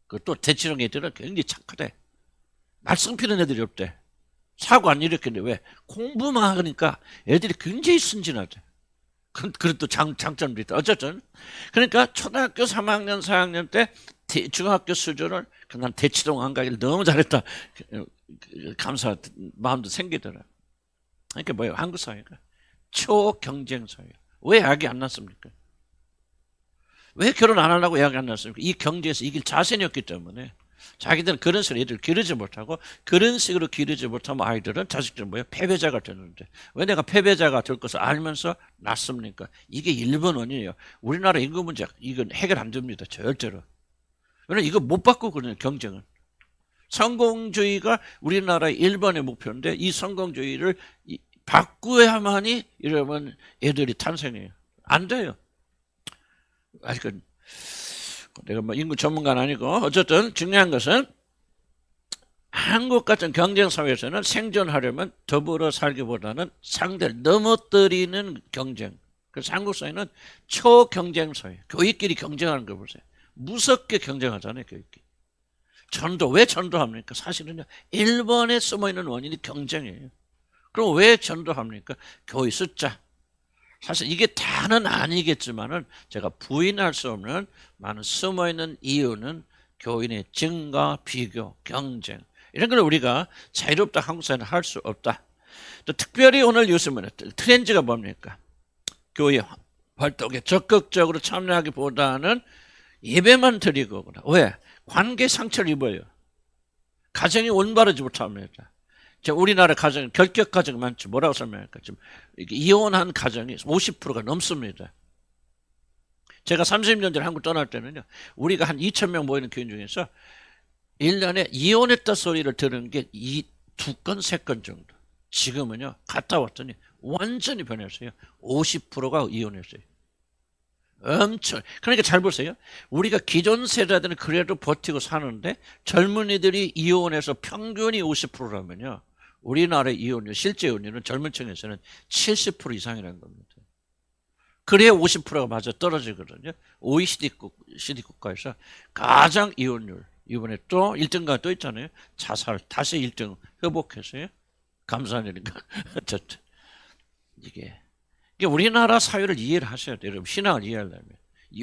그또 대치동 애들은 굉장히 착하대. 말썽 피는 애들이 없대. 사고 안 일으키는데 왜? 공부만 하니까 애들이 굉장히 순진하대. 그런 또 장점도 있다. 어쨌든 그러니까 초등학교 3학년, 4학년 때 중학교 수준을 난 대치동 안 가길 너무 잘했다. 감사 마음도 생기더라. 그러니까 뭐예요? 한국 사회가 초경쟁 사회. 왜 약이 안 났습니까? 왜 결혼 안 하려고 약이 안 났습니까? 이 경제에서 이길 자신이 없기 때문에. 자기들은 그런 식으로 애들 기르지 못하고 그런 식으로 기르지 못하면 아이들은 자식들은 뭐예요? 패배자가 되는데 왜 내가 패배자가 될 것을 알면서 낳습니까? 이게 일본 원인이에요. 우리나라 인구 문제 이건 해결 안 됩니다. 절대로. 왜냐면 이거 못 바꾸거든요. 경쟁은. 성공주의가 우리나라의 1번의 목표인데 이 성공주의를 바꾸어야만이 이러면 애들이 탄생해요. 안 돼요. 아직은 내가 뭐 인구 전문가는 아니고 어쨌든 중요한 것은 한국 같은 경쟁 사회에서는 생존하려면 더불어 살기보다는 상대를 넘어뜨리는 경쟁. 그래서 한국 사회는 초경쟁 사회. 교육끼리 경쟁하는 거 보세요. 무섭게 경쟁하잖아요. 교육끼리. 전도 왜 전도합니까? 사실은요. 일본에 숨어있는 원인이 경쟁이에요. 그럼 왜 전도합니까? 교회 숫자. 사실 이게 다는 아니겠지만은 제가 부인할 수 없는 많은 숨어있는 이유는 교인의 증가, 비교, 경쟁 이런 걸 우리가 자유롭다 한국 사회는 할 수 없다. 또 특별히 오늘 뉴스는 트렌드가 뭡니까? 교회 활동에 적극적으로 참여하기보다는 예배만 드리고 왜? 관계 상처를 입어요. 가정이 올바르지 못합니다. 우리나라 가정, 결격 가정 많죠. 뭐라고 설명할까? 지금 이혼한 가정이 50%가 넘습니다. 제가 30년 전에 한국 떠날 때는요, 우리가 한 2,000명 모이는 교인 중에서 1년에 이혼했다 소리를 들은 게 2건, 3건 정도. 지금은요, 갔다 왔더니 완전히 변했어요. 50%가 이혼했어요. 엄청. 그러니까 잘 보세요. 우리가 기존 세대들은 그래도 버티고 사는데 젊은이들이 이혼해서 평균이 50%라면요. 우리나라의 이혼율, 실제 이혼율은 젊은 층에서는 70% 이상이라는 겁니다. 그래야 50%가 맞아 떨어지거든요. OECD 국가에서 가장 이혼율. 이번에 또 1등가 또 있잖아요. 자살 다시 1등 회복했어요. 감사한 일인가. 어쨌든 이게 우리나라 사회를 이해를 하셔야 돼요. 여러분 신앙을 이해하려면.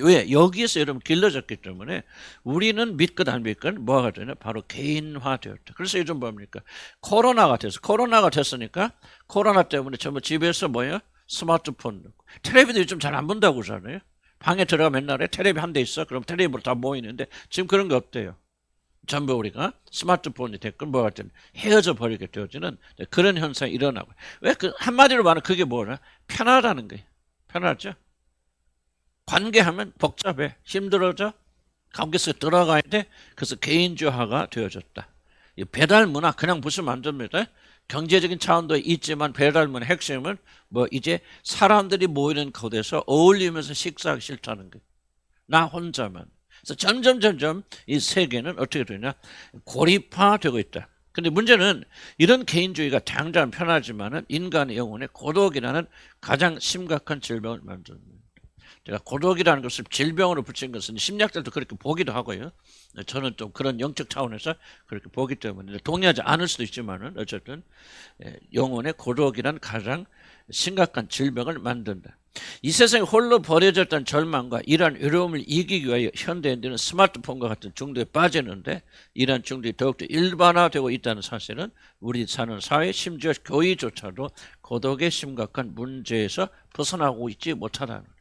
왜? 여기에서 여러분 길러졌기 때문에 우리는 믿건 안 믿건 뭐가 되냐? 바로 개인화되었다. 그래서 요즘 뭡니까? 코로나가 됐으니까 코로나 때문에 전부 집에서 뭐예요? 스마트폰 넣고 텔레비도 요즘 잘 안 본다고 그러잖아요. 방에 들어가면 옛날에 텔레비 한 대 있어. 그럼 텔레비로 다 모이는데 지금 그런 거 없대요. 전부 우리가 스마트폰이 됐건 뭐가 됐든 헤어져 버리게 되어지는 그런 현상이 일어나고. 왜? 한마디로 말하면 그게 뭐냐? 편하다는 거예요. 편하죠? 관계하면 복잡해. 힘들어져. 관계 속에 들어가야 돼. 그래서 개인주의화가 되어졌다. 이 배달 문화 그냥 부수면 안 됩니다. 경제적인 차원도 있지만 배달 문화 핵심은 뭐 이제 사람들이 모이는 곳에서 어울리면서 식사하기 싫다는 거예요. 나 혼자만. 그래서 점점 이 세계는 어떻게 되냐? 고립화되고 있다. 근데 문제는 이런 개인주의가 당장 편하지만은 인간의 영혼에 고독이라는 가장 심각한 질병을 만듭니다. 제가 고독이라는 것을 질병으로 붙인 것은 심리학자들도 그렇게 보기도 하고요. 저는 좀 그런 영적 차원에서 그렇게 보기 때문에 동의하지 않을 수도 있지만은 어쨌든 영혼의 고독이란 가장 심각한 질병을 만든다. 이 세상에 홀로 버려졌던 절망과 이러한 외로움을 이기기 위하여 현대인들은 스마트폰과 같은 중독에 빠지는데 이러한 중독이 더욱더 일반화되고 있다는 사실은 우리 사는 사회 심지어 교회조차도 고독의 심각한 문제에서 벗어나고 있지 못하다는 거예요.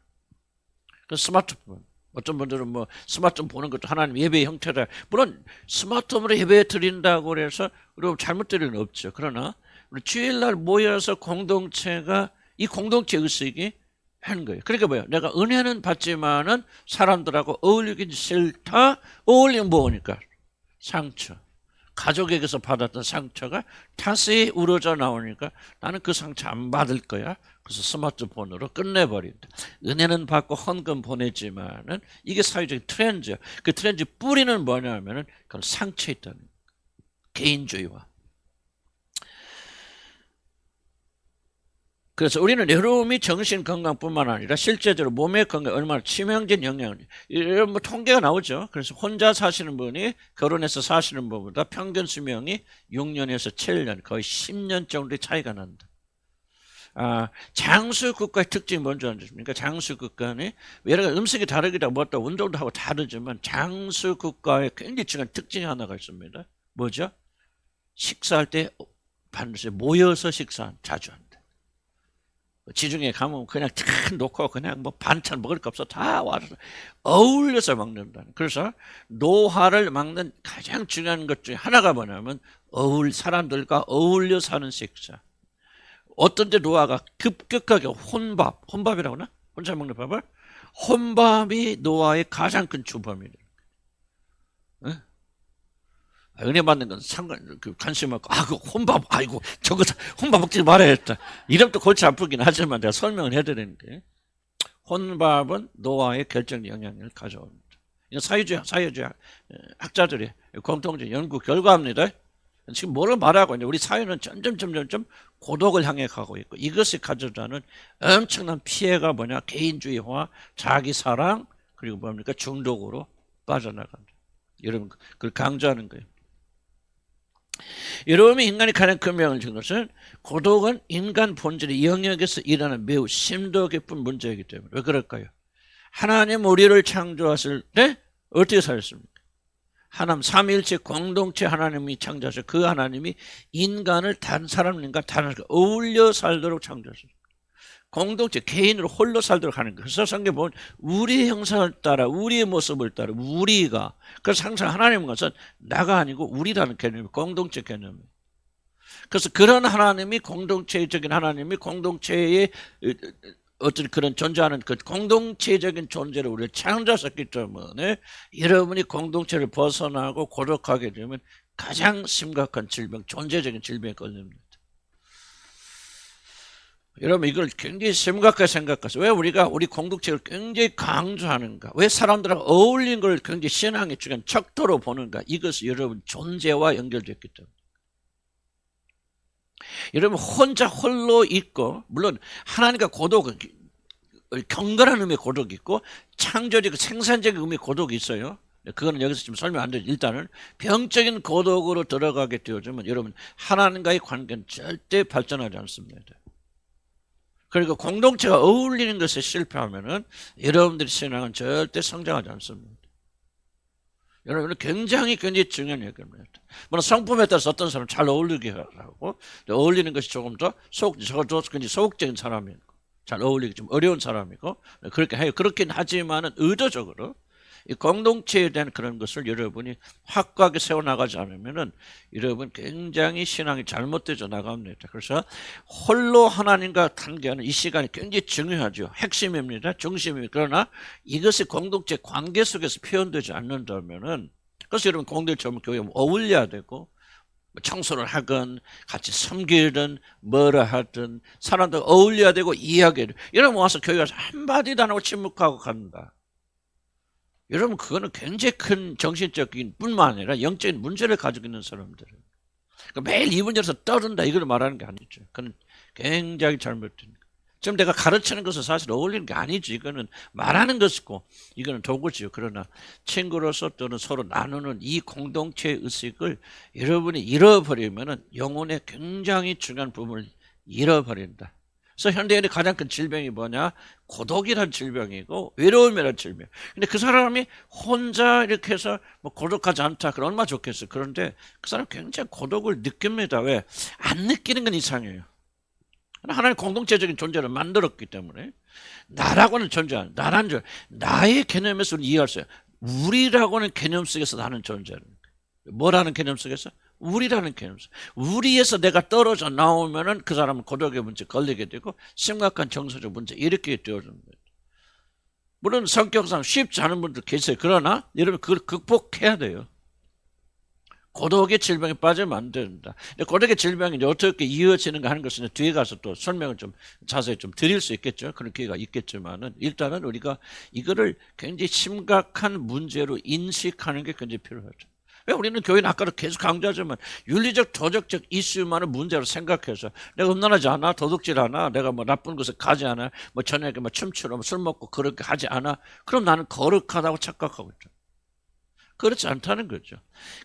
그 스마트폰. 어떤 분들은 뭐 스마트폰 보는 것도 하나님 예배의 형태다. 물론 스마트폰으로 예배 드린다고 해서 여러분 잘못될 일은 없죠. 그러나 우리 주일날 모여서 공동체가 이 공동체 의식이 하는 거예요. 그러니까 뭐예요? 내가 은혜는 받지만은 사람들하고 어울리기 싫다. 어울리면 뭐니까 상처. 가족에게서 받았던 상처가 다시 우러져 나오니까 나는 그 상처 안 받을 거야. 그래서 스마트폰으로 끝내버린다. 은혜는 받고 헌금 보내지만은 이게 사회적인 트렌드야. 그 트렌드 뿌리는 뭐냐면은 그건 상처에 있다는 거야. 개인주의와. 그래서 우리는 여러분이 정신 건강뿐만 아니라 실제적으로 몸의 건강에 얼마나 치명적인 영향을, 이런 뭐 통계가 나오죠. 그래서 혼자 사시는 분이 결혼해서 사시는 분보다 평균 수명이 6년에서 7년, 거의 10년 정도의 차이가 난다. 장수 국가의 특징이 뭔지 아십니까? 장수 국가는 여러 가지 음식이 다르기도 하고 또 운동도 하고 다르지만 장수 국가의 굉장히 중요한 특징이 하나가 있습니다. 뭐죠? 식사할 때 반드시 모여서 자주 한다. 지중해 가면 그냥 탁 놓고 그냥 뭐 반찬 먹을 거 없어 다 와서 어울려서 먹는다. 그래서 노화를 막는 가장 중요한 것 중에 하나가 뭐냐면 사람들과 어울려 사는 식사. 어떤 데 노화가 급격하게 혼밥이라고 하나? 혼자 먹는 밥을? 혼밥이 노화의 가장 큰 주범이래. 응? 은혜 받는 건 관심 없고, 그 혼밥, 아이고, 저거 혼밥 먹지 말아야겠다. 이름도 골치 아프긴 하지만 내가 설명을 해드리는 게, 혼밥은 노화에 결정적 영향을 가져옵니다. 이건 사회주의 학자들의 공통적인 연구 결과입니다. 지금 뭐를 말하고 있냐? 우리 사회는 점점 고독을 향해 가고 있고, 이것이 가져다는 엄청난 피해가 뭐냐? 개인주의와 자기사랑, 그리고 뭡니까? 중독으로 빠져나간다. 여러분, 그걸 강조하는 거예요. 여러분이 인간이 가장 큰 명을 준 것은 고독은 인간 본질의 영역에서 일어나는 매우 심도 깊은 문제이기 때문에. 왜 그럴까요? 하나님 우리를 창조하실 때 어떻게 살았습니까? 하나님 삼위일체 공동체 하나님이 창조하셔. 그 하나님이 인간을 다른 사람과 어울려 살도록 창조하셨어요. 공동체 개인으로 홀로 살도록 하는 거예요. 그래서 성경 보면 우리의 형상을 따라 우리의 모습을 따라 우리가, 그래서 항상 하나님은 것은 나가 아니고 우리라는 개념이 공동체 개념이에요. 그래서 그런 하나님이 공동체적인 하나님이 공동체의 어떤 그런 존재하는 그 공동체적인 존재를 우리를 창조하셨기 때문에 여러분이 공동체를 벗어나고 고독하게 되면 가장 심각한 질병, 존재적인 질병에 걸립니다. 여러분 이걸 굉장히 심각하게 생각하세요. 왜 우리가 우리 공동체를 굉장히 강조하는가? 왜 사람들하고 어울리는 걸 굉장히 신앙의 중요한 척도로 보는가? 이것이 여러분 존재와 연결됐기 때문에. 여러분 혼자 홀로 있고, 물론 하나님과 고독은 경건한 의미의 고독이 있고 창조적 생산적인 의미의 고독이 있어요. 그거는 여기서 지금 설명 안 되죠. 일단은 병적인 고독으로 들어가게 되어지면 여러분 하나님과의 관계는 절대 발전하지 않습니다. 그리고 공동체가 어울리는 것에 실패하면은 여러분들의 신앙은 절대 성장하지 않습니다. 여러분은 굉장히 중요한 얘기입니다. 물론 성품에 따라서 어떤 사람은 잘 어울리게 하고 어울리는 것이 조금 더 저도 굉장히 소극적인 사람이고 잘 어울리기 좀 어려운 사람이고 그렇게 해요. 그렇긴 하지만은 의도적으로 이 공동체에 대한 그런 것을 여러분이 확고하게 세워나가지 않으면은 여러분 굉장히 신앙이 잘못되어 나갑니다. 그래서 홀로 하나님과 관계하는 이 시간이 굉장히 중요하죠. 핵심입니다. 중심입니다. 그러나 이것이 공동체 관계 속에서 표현되지 않는다면은, 그래서 여러분 공동체 교회 어울려야 되고 청소를 하건 같이 섬기든 뭐라 하든 사람들 어울려야 되고 이해하게 되고. 여러분 와서 교회 가서 한마디도 안 하고 침묵하고 간다. 여러분 그거는 굉장히 큰 정신적인 뿐만 아니라 영적인 문제를 가지고 있는 사람들은 그러니까 매일 이 문제에서 떠든다 이걸 말하는 게 아니죠. 그건 굉장히 잘못된 거예요. 지금 내가 가르치는 것은 사실 어울리는 게 아니지. 이거는 말하는 것이고 이거는 도구지요. 그러나 친구로서 또는 서로 나누는 이 공동체 의식을 여러분이 잃어버리면 영혼의 굉장히 중요한 부분을 잃어버린다. 그래서 현대인의 가장 큰 질병이 뭐냐? 고독이라는 질병이고 외로움이라는 질병. 근데 그 사람이 혼자 이렇게 해서 뭐 고독하지 않다. 그럼 얼마나 좋겠어요. 그런데 그 사람 굉장히 고독을 느낍니다. 왜? 안 느끼는 건 이상해요. 하나님 공동체적인 존재를 만들었기 때문에 나라고는 존재하는 나의 개념에서 이해할 수 있어요. 우리라고는 개념 속에서 나는 존재는 뭐라는 개념 속에서? 우리라는 개념 속. 우리에서 내가 떨어져 나오면은 그 사람은 고독의 문제 걸리게 되고 심각한 정서적 문제 일으키게 되어집니다. 물론 성격상 쉽지 않은 분들 계세요. 그러나 여러분 그걸 극복해야 돼요. 고독의 질병에 빠지면 안 된다. 고독의 질병이 이제 어떻게 이어지는가 하는 것은 뒤에 가서 또 설명을 좀 자세히 좀 드릴 수 있겠죠. 그런 기회가 있겠지만은 일단은 우리가 이거를 굉장히 심각한 문제로 인식하는 게 굉장히 필요하죠. 왜 우리는 교회는 아까도 계속 강조하지만 윤리적 도덕적 이슈만을 문제로 생각해서 내가 음란하지 않아, 도둑질 않아, 내가 뭐 나쁜 곳에 가지 않아, 뭐 저녁에 뭐 춤추러 뭐 술 먹고 그렇게 하지 않아, 그럼 나는 거룩하다고 착각하고 있죠. 그렇지 않다는 거죠.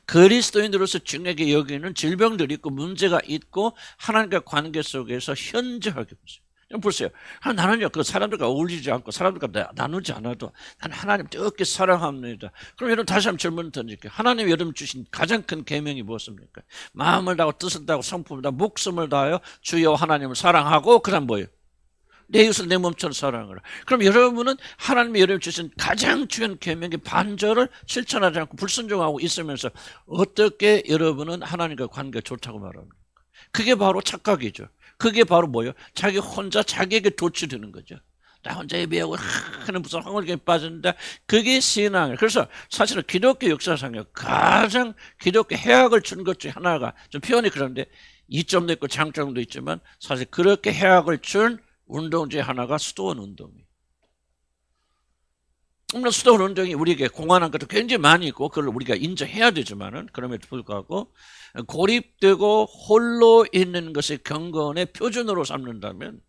그리스도인으로서 중요하게 여기는 질병들이 있고 문제가 있고 하나님과 관계 속에서 현저하게 보세요. 보세요. 나는요, 그 사람들과 어울리지 않고 사람들과 나누지 않아도 난 하나님 뜨겁게 사랑합니다. 그럼 여러분 다시 한번 질문 던질게요. 하나님 여러분 주신 가장 큰 계명이 무엇입니까? 마음을 다하고 뜻을 다하고 성품을 다하고 목숨을 다하여 주여 하나님을 사랑하고 그 다음 뭐예요? 내 이웃을 내 몸처럼 사랑하라. 그럼 여러분은 하나님이 여러분 주신 가장 중요한 계명의 반절을 실천하지 않고 불순종하고 있으면서 어떻게 여러분은 하나님과 관계가 좋다고 말합니까? 그게 바로 착각이죠. 그게 바로 뭐예요? 자기 혼자 자기에게 도취되는 거죠. 나 혼자 예배하고 하는 무슨 황홀경에 빠졌는데 그게 신앙이에요. 그래서 사실은 기독교 역사상에 가장 기독교 해악을 준 것 중에 하나가 좀 표현이 그런데 이점도 있고 장점도 있지만 사실 그렇게 해악을 준 운동 중에 하나가 수도원 운동이에요. 물론 수도원 운동이 우리에게 공헌한 것도 굉장히 많이 있고 그걸 우리가 인정해야 되지만은 그럼에도 불구하고 고립되고 홀로 있는 것의 경건의 표준으로 삼는다면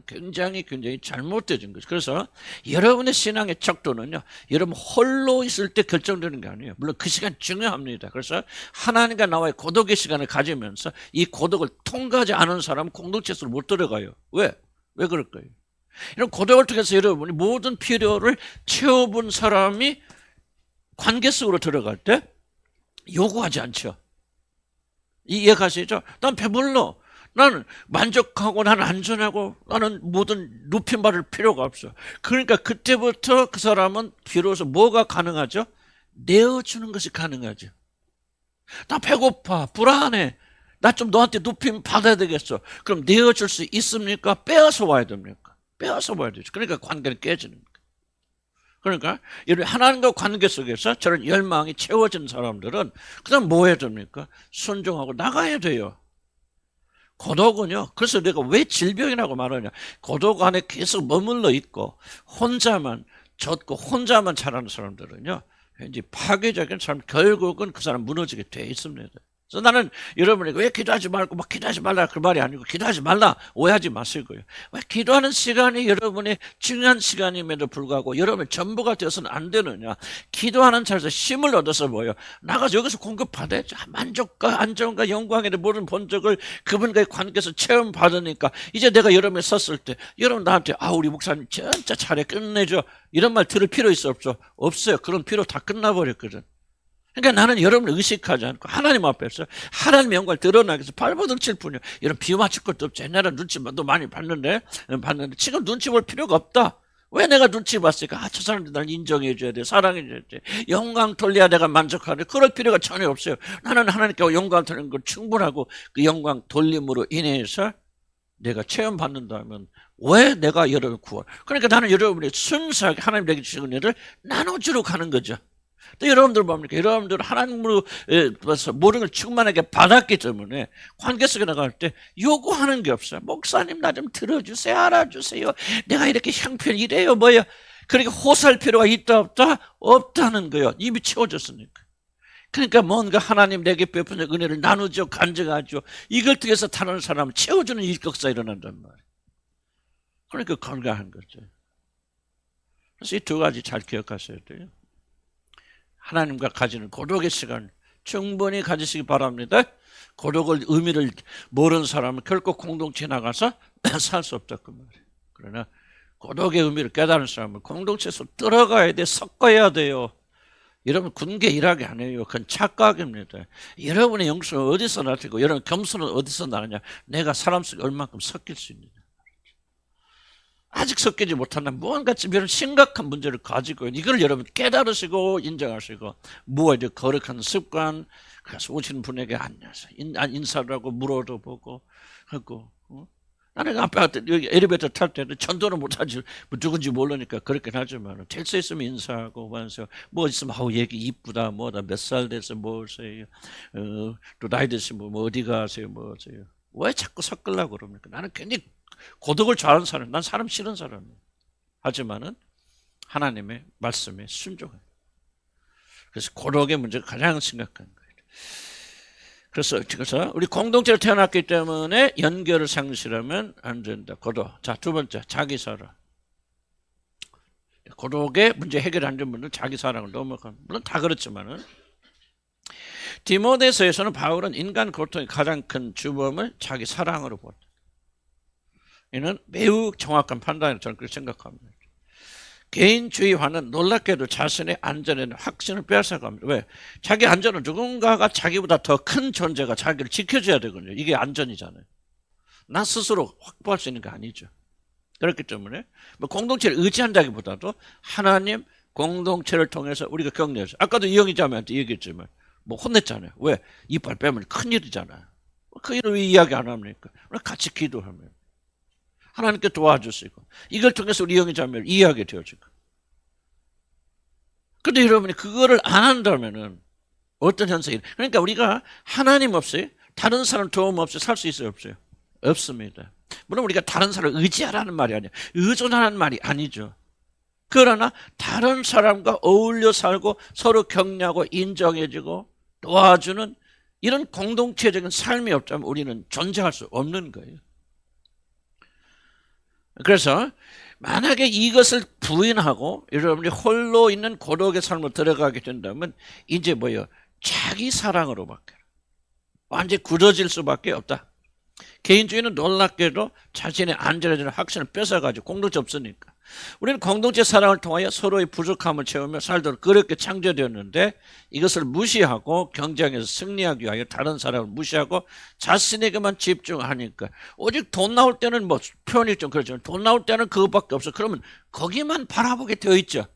굉장히 잘못되진 거죠. 그래서 여러분의 신앙의 척도는요, 여러분 홀로 있을 때 결정되는 게 아니에요. 물론 그 시간 중요합니다. 그래서 하나님과 나와의 고독의 시간을 가지면서 이 고독을 통과하지 않은 사람은 공동체 속으로 못 들어가요. 왜 그럴까요? 이런 고독을 통해서 여러분이 모든 필요를 채워본 사람이 관계 속으로 들어갈 때 요구하지 않죠. 이해가시죠? 난 배불러. 나는 만족하고 나는 안전하고 나는 모든 높임 받을 필요가 없어. 그러니까 그때부터 그 사람은 비로소 뭐가 가능하죠? 내어주는 것이 가능하죠. 나 배고파, 불안해. 나 좀 너한테 높임 받아야 되겠어. 그럼 내어줄 수 있습니까? 빼앗아 와야 됩니까? 빼앗아 와야 되죠. 그러니까 관계는 깨지는 거예요. 그러니까 이런 하나님과 관계 속에서 저런 열망이 채워진 사람들은 그다음 뭐 해야 됩니까? 순종하고 나가야 돼요. 고독은요. 그래서 내가 왜 질병이라고 말하냐. 고독 안에 계속 머물러 있고 혼자만 젖고 혼자만 자라는 사람들은요. 굉장히 파괴적인 사람, 결국은 그 사람 무너지게 돼 있습니다. 그래서 나는 여러분에게 왜 기도하지 말고 막 기도하지 말라 그 말이 아니고 기도하지 말라 오해하지 마시고요. 왜 기도하는 시간이 여러분의 중요한 시간임에도 불구하고 여러분의 전부가 되어서는 안 되느냐. 기도하는 자리에서 힘을 얻어서 뭐예요? 나가서 여기서 공급받아야 만족과 안정과 영광의 모든 본적을 그분과의 관계에서 체험받으니까 이제 내가 여러분에 섰을 때 여러분 나한테 우리 목사님 진짜 잘해 끝내줘 이런 말 들을 필요 있어 없어? 없어요. 그런 필요 다 끝나버렸거든. 그러니까 나는 여러분을 의식하지 않고 하나님 앞에서 하나님의 영광을 드러나기 위해서 발버둥 칠 뿐이에요. 이런 비유 맞출 것도 없죠. 옛날에 눈치도 많이 봤는데 지금 눈치 볼 필요가 없다. 왜 내가 눈치 봤을까? 저 사람들 날 인정해줘야 돼. 사랑해줘야 돼. 영광 돌려야 내가 만족하네. 그럴 필요가 전혀 없어요. 나는 하나님께 영광 돌리는 건 충분하고 그 영광 돌림으로 인해서 내가 체험받는다면 왜 내가 여러분을 구원? 그러니까 나는 여러분이 순수하게 하나님 내게 주신 은혜를 나눠주러 가는 거죠. 또 여러분들 뭡니까? 여러분들 하나님으로 모든 걸 충만하게 받았기 때문에 관계 속에 나갈 때 요구하는 게 없어요. 목사님 나 좀 들어주세요. 알아주세요. 내가 이렇게 형편 이래요 뭐예요. 그러니까 호소할 필요가 있다 없다? 없다는 거예요. 이미 채워졌으니까. 그러니까 뭔가 하나님 내게 베푼 은혜를 나누죠. 간증하죠. 이걸 통해서 다른 사람을 채워주는 일격사 일어난단 말이에요. 그러니까 건강한 거죠. 그래서 이 두 가지 잘 기억하셔야 돼요. 하나님과 가지는 고독의 시간 충분히 가지시기 바랍니다. 고독을 의미를 모르는 사람은 결코 공동체에 나가서 살 수 없다 그 말이에요. 그러나 고독의 의미를 깨달은 사람은 공동체에서 들어가야 돼. 섞어야 돼요. 여러분 군계 일하게 안 해요. 그건 착각입니다. 여러분의 영수는 어디서 나타나고 여러분 겸손은 어디서 나느냐. 내가 사람 속에 얼만큼 섞일 수 있느냐. 아직 섞이지 못한다면 무언가 이런 심각한 문제를 가지고 이걸 여러분 깨달으시고 인정하시고 무엇이 거룩한 습관 그래서 오시는 분에게 안녕하세요 인사를 하고 물어도 보고 하고 나는 아빠 여기 엘리베이터 탈 때는 전도는 못하지, 뭐 누군지 모르니까 그렇긴 하지만 될 수 있으면 인사하고 와서 뭐 있으면 아우 얘기 이쁘다 뭐다 몇 살 돼서 뭐세요, 또 나이 드시면 뭐 어디 가세요 뭐세요. 왜 자꾸 섞으려고 그럽니까? 나는 굉장히 고독을 좋아하는 사람, 난 사람 싫은 사람이에요. 하지만은 하나님의 말씀에 순종해요. 그래서 고독의 문제가 가장 심각한 거예요. 그래서 우리 공동체로 태어났기 때문에 연결을 상실하면 안 된다. 고독. 자, 두 번째, 자기 사랑. 고독의 문제 해결 안 된 분들은 자기 사랑을 넘어가는, 물론 다 그렇지만은 디모데서에서는 바울은 인간 고통의 가장 큰 주범을 자기 사랑으로 본다. 이는 매우 정확한 판단이라고 저는 그렇게 생각합니다. 개인주의화는 놀랍게도 자신의 안전에 확신을 빼앗아갑니다. 왜? 자기 안전은 누군가가 자기보다 더 큰 존재가 자기를 지켜줘야 되거든요. 이게 안전이잖아요. 나 스스로 확보할 수 있는 게 아니죠. 그렇기 때문에 뭐 공동체를 의지한다기보다도 하나님 공동체를 통해서 우리가 격려해서, 아까도 이영희 자매한테 얘기했지만 뭐 혼냈잖아요. 왜? 이빨 빼면 큰일이잖아요. 그 일을 왜 이야기 안 합니까? 같이 기도하면 하나님께 도와주시고 이걸 통해서 우리 영의 자매를 이해하게 되어지고. 그런데 여러분이 그거를 안 한다면은 어떤 현상이, 그러니까 우리가 하나님 없이 다른 사람 도움 없이 살 수 있어요 없어요? 없습니다. 물론 우리가 다른 사람을 의지하라는 말이 아니에요. 의존하라는 말이 아니죠. 그러나 다른 사람과 어울려 살고 서로 격려하고 인정해주고 도와주는 이런 공동체적인 삶이 없다면 우리는 존재할 수 없는 거예요. 그래서 만약에 이것을 부인하고 여러분이 홀로 있는 고독의 삶으로 들어가게 된다면 이제 뭐예요? 자기 사랑으로 바뀌어요. 완전히 굳어질 수밖에 없다. 개인주의는 놀랍게도 자신의 안전에 대한 확신을 뺏어가지고 공동체 없으니까. 우리는 공동체 사랑을 통하여 서로의 부족함을 채우며 살도록 그렇게 창조되었는데 이것을 무시하고 경쟁에서 승리하기 위하여 다른 사람을 무시하고 자신에게만 집중하니까 오직 돈 나올 때는 뭐 표현이 좀 그렇지만 돈 나올 때는 그것밖에 없어. 그러면 거기만 바라보게 되어 있죠.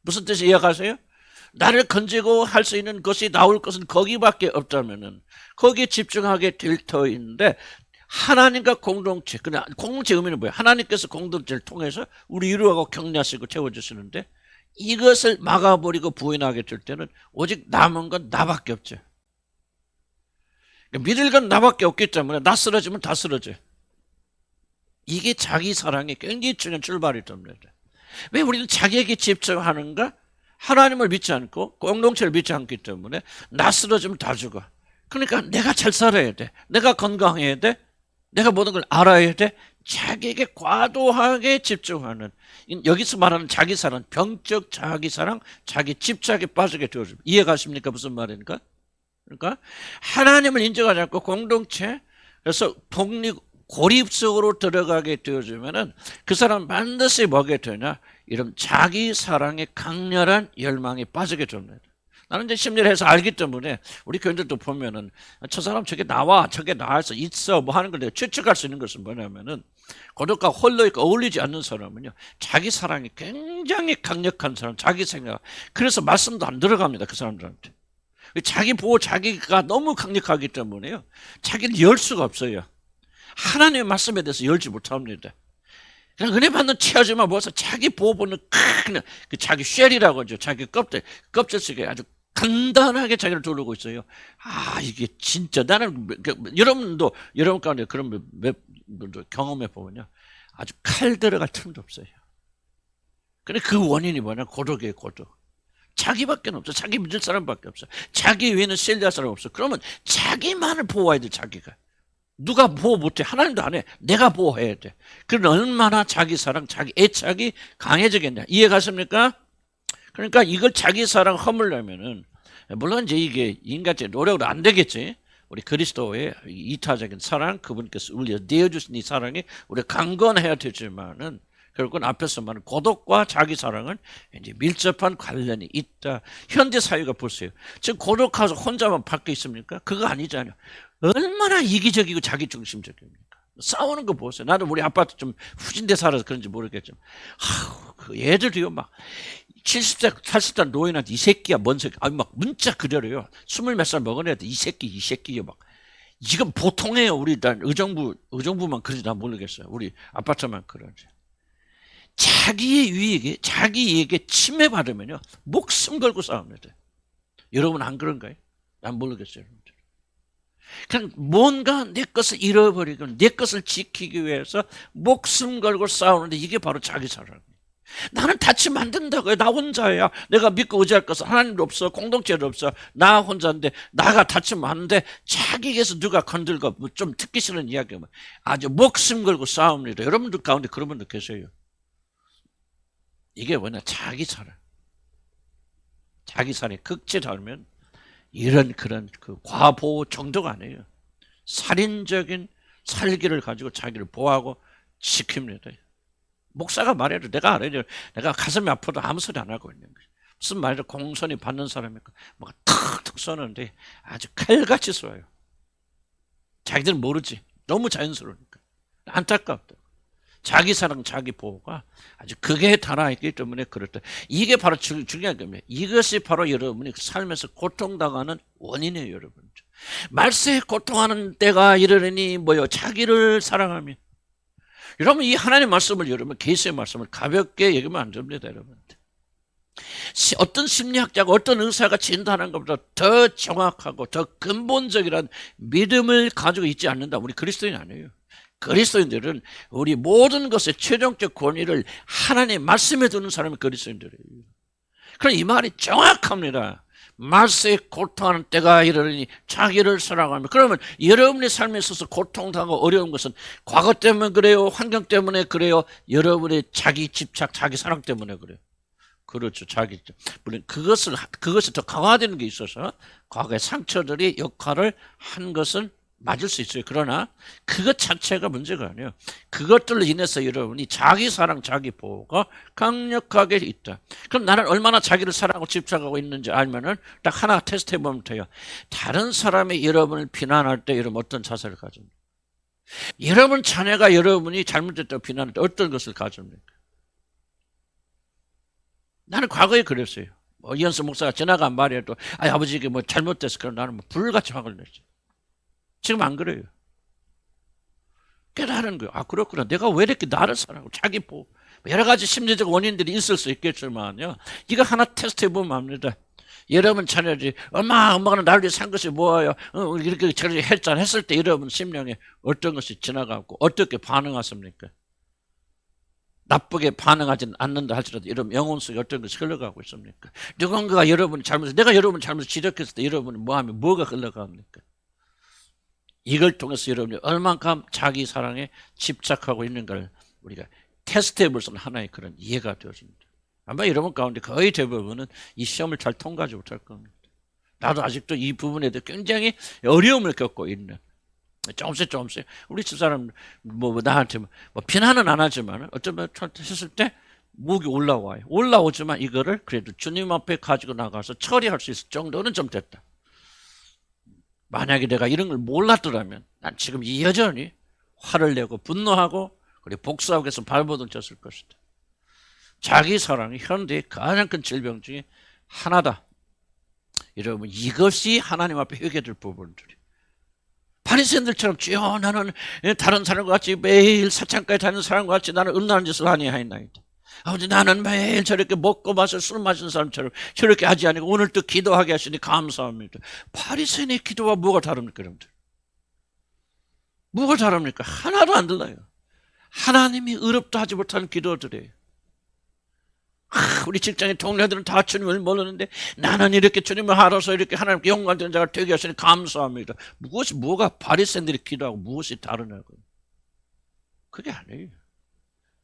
무슨 뜻이 이해가세요? 나를 건지고 할 수 있는 것이 나올 것은 거기밖에 없다면은 거기에 집중하게 될 터인데 하나님과 공동체, 그냥 공동체 의미는 뭐예요? 하나님께서 공동체를 통해서 우리 이루어가고 격려하시고 채워주시는데 이것을 막아버리고 부인하게 될 때는 오직 남은 건 나밖에 없죠. 그러니까 믿을 건 나밖에 없기 때문에 나 쓰러지면 다 쓰러져. 이게 자기 사랑의 굉장히 중요한 출발이 됩니다. 왜 우리는 자기에게 집중하는가? 하나님을 믿지 않고 공동체를 믿지 않기 때문에 나 쓰러지면 다 죽어. 그러니까 내가 잘 살아야 돼. 내가 건강해야 돼. 내가 모든 걸 알아야 돼. 자기에게 과도하게 집중하는, 여기서 말하는 자기 사랑, 병적 자기 사랑, 자기 집착에 빠지게 되어집니다. 이해가십니까? 무슨 말입니까? 그러니까 하나님을 인정하지 않고 공동체, 그래서 고립 속으로 들어가게 되어지면은 그 사람 반드시 뭐게 되냐? 이런 자기 사랑의 강렬한 열망에 빠지게 됩니다. 나는 이제 심리를 해서 알기 때문에 우리 교인들도 보면은 저 사람 저게 나와, 저게 나와서 있어 뭐 하는 걸 내가 추측할 수 있는 것은 뭐냐면은 고독과 홀로 있고 어울리지 않는 사람은요 자기 사랑이 굉장히 강력한 사람, 자기 생각, 그래서 말씀도 안 들어갑니다 그 사람들한테. 자기 보호 자기가 너무 강력하기 때문에요 자기를 열 수가 없어요. 하나님의 말씀에 대해서 열지 못합니다. 그냥 은혜 받는 치하지만 뭐서 자기 보호 본능, 그 자기 쉘이라고 하죠. 자기 껍질 속에 아주 간단하게 자기를 두르고 있어요. 아, 이게 진짜 나는, 여러분도, 여러분 가운데 그런 몇 분도 경험해 보면요. 아주 칼 들어갈 틈도 없어요. 근데 그 원인이 뭐냐? 고독이에요, 고독. 자기밖에 없어. 자기 믿을 사람밖에 없어. 자기 위에는 신뢰할 사람 없어. 그러면 자기만을 보호해야 돼, 자기가. 누가 보호 못해? 하나님도 안 해. 내가 보호해야 돼. 그럼 얼마나 자기 사랑, 자기 애착이 강해지겠냐. 이해가십니까? 그러니까 이걸 자기 사랑 허물려면은 물론 이제 이게 인간적인 노력으로 안 되겠지. 우리 그리스도의 이타적인 사랑, 그분께서 우리 내어주신 이 사랑이 우리가 강건해야 되지만은 결국은 앞에서 말하는 고독과 자기 사랑은 이제 밀접한 관련이 있다. 현대 사회가 보세요. 지금 고독하고 혼자만 밖에 있습니까? 그거 아니잖아요. 얼마나 이기적이고 자기중심적입니까? 싸우는 거 보세요. 나도 우리 아빠도 좀 후진대 살아서 그런지 모르겠지만, 그 애들도요, 막 70세, 80살 노인한테 이 새끼야, 뭔 새끼, 막 문자 그대로요. 20몇 살 먹은 애한테 이 새끼요, 막. 지금 보통이에요. 우리 의정부만 그러지 나 모르겠어요. 우리 아파트만 그러지. 자기의 유익에, 자기 이익에 침해받으면요, 목숨 걸고 싸웁니다. 여러분 안 그런가요? 난 모르겠어요. 여러분들. 그냥 뭔가 내 것을 잃어버리고 내 것을 지키기 위해서 목숨 걸고 싸우는데 이게 바로 자기 사랑이에요. 나는 다치면 안 된다고요. 나 혼자야. 내가 믿고 의지할 것은 하나님도 없어. 공동체도 없어. 나 혼자인데 나가 다치면 안 돼. 자기에게서 누가 건들고 좀 듣기 싫은 이야기면 아주 목숨 걸고 싸웁니다. 여러분들 가운데 그런 분들 계세요. 이게 뭐냐? 자기 사랑. 자기 사랑이 극치하면 이런 그런 그 과보호 정도가 아니에요. 살인적인 살기를 가지고 자기를 보호하고 지킵니다. 목사가 말해도 내가 알아요. 내가 가슴이 아파도 아무 소리 안 하고 있는 거예요. 무슨 말이죠? 공손히 받는 사람이니까 뭐가 탁탁 쏘는데 아주 칼같이 쏘아요. 자기들은 모르지. 너무 자연스러우니까. 안타깝다. 자기 사랑, 자기 보호가 아주 극에 달아있기 때문에 그렇다. 이게 바로 중요한 겁니다. 이것이 바로 여러분이 삶에서 고통당하는 원인이에요, 여러분. 말세에 고통하는 때가 이르니 뭐요? 자기를 사랑하며. 여러분 이 하나님의 말씀을 여러분 계시의 말씀을 가볍게 얘기하면 안 됩니다, 여러분. 어떤 심리학자가 어떤 의사가 진단하는 것보다 더 정확하고 더 근본적이란 믿음을 가지고 있지 않는다. 우리 그리스도인 아니에요. 그리스도인들은 우리 모든 것의 최종적 권위를 하나님의 말씀에 두는 사람이 그리스도인들이에요. 그럼 이 말이 정확합니다. 말세에 고통하는 때가 이르니 자기를 사랑하며. 그러면 여러분의 삶에 있어서 고통당하고 어려운 것은 과거 때문에 그래요? 환경 때문에 그래요? 여러분의 자기 집착, 자기 사랑 때문에 그래요. 그렇죠. 물론 그것이 더 강화되는 게 있어서 과거의 상처들이 역할을 한 것은 맞을 수 있어요. 그러나 그것 자체가 문제가 아니에요. 그것들로 인해서 여러분이 자기 사랑, 자기 보호가 강력하게 있다. 그럼 나는 얼마나 자기를 사랑하고 집착하고 있는지 알면은 딱 하나 테스트 해보면 돼요. 다른 사람이 여러분을 비난할 때 여러분 어떤 자세를 가집니까? 여러분 자녀가 여러분이 잘못됐다고 비난할 때 어떤 것을 가집니까? 나는 과거에 그랬어요. 이현수 목사가 지나간 말이라도 아버지 이게 뭐 잘못됐어. 그럼 나는 뭐 불같이 화를 냈죠. 지금 안 그래요. 깨달은 거예요. 아, 그렇구나. 내가 왜 이렇게 나를 사랑하고 자기 보호. 여러 가지 심리적 원인들이 있을 수 있겠지만요. 이거 하나 테스트 해보면 압니다. 여러분 자녀들이 엄마가 나를 위해 산 것이 뭐예요? 이렇게 저렇게 했잖아. 했을 때 여러분 심령에 어떤 것이 지나가고 어떻게 반응하십니까? 나쁘게 반응하지는 않는다 할지라도 여러분 영혼 속에 어떤 것이 흘러가고 있습니까? 누군가가 여러분이 내가 여러분 잘못을 지적했을 때 여러분이 뭐하면 뭐가 흘러갑니까? 이걸 통해서 여러분이 얼만큼 자기 사랑에 집착하고 있는가를 우리가 테스트해 볼 수 있는 하나의 그런 이해가 되어집니다. 아마 여러분 가운데 거의 대부분은 이 시험을 잘 통과하지 못할 겁니다. 나도 아직도 이 부분에 대해 굉장히 어려움을 겪고 있는 조금씩 우리 집사람 나한테 비난은 안 하지만 어쩌면 했을 때 목이 올라오지만 이거를 그래도 주님 앞에 가지고 나가서 처리할 수 있을 정도는 좀 됐다. 만약에 내가 이런 걸 몰랐더라면 난 지금 여전히 화를 내고 분노하고 그리고 복수하고 해서 발버둥 쳤을 것이다. 자기 사랑이 현대의 가장 큰 질병 중에 하나다. 여러분 이것이 하나님 앞에 회개될 부분들이. 바리새인들처럼 주여 나는 다른 사람과 같이 매일 사창가에 다니는 사람과 같이 나는 음란한 짓을 아니하였나이다. 아버지 나는 매일 저렇게 먹고 마셔 술 마시는 사람처럼 저렇게 하지 아니고 오늘 또 기도하게 하시니 감사합니다. 바리새인의 기도와 뭐가 다릅니까 여러분들? 뭐가 다릅니까? 하나도 안 달라요. 하나님이 의롭다 하지 못하는 기도들이에요. 우리 직장의 동료들은 다 주님을 모르는데 나는 이렇게 주님을 알아서 이렇게 하나님께 영광되는 자가 되게 하시니 감사합니다. 뭐가 바리새인들이 기도하고 무엇이 다르냐고요. 그게 아니에요.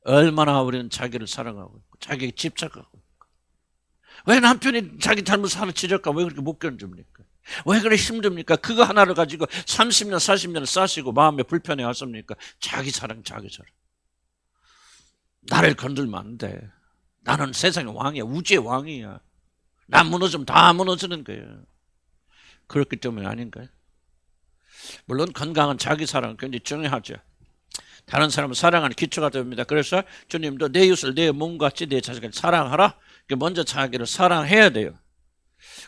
얼마나 우리는 자기를 사랑하고 있고 자기에게 집착하고 있고 왜 남편이 자기 잘못을 하나 지적하고 왜 그렇게 못 견딥니까? 왜 그래 힘듭니까? 그거 하나를 가지고 30년 40년을 싸시고 마음에 불편해 하십니까? 자기 사랑 나를 건들면 안 돼. 나는 세상의 왕이야. 우주의 왕이야. 나 무너지면 다 무너지는 거예요. 그렇기 때문에 아닌가요? 물론 건강한 자기 사랑은 굉장히 중요하죠. 다른 사람을 사랑하는 기초가 됩니다. 그래서 주님도 내 이웃을 내 몸같이 내 자식을 사랑하라. 먼저 자기를 사랑해야 돼요.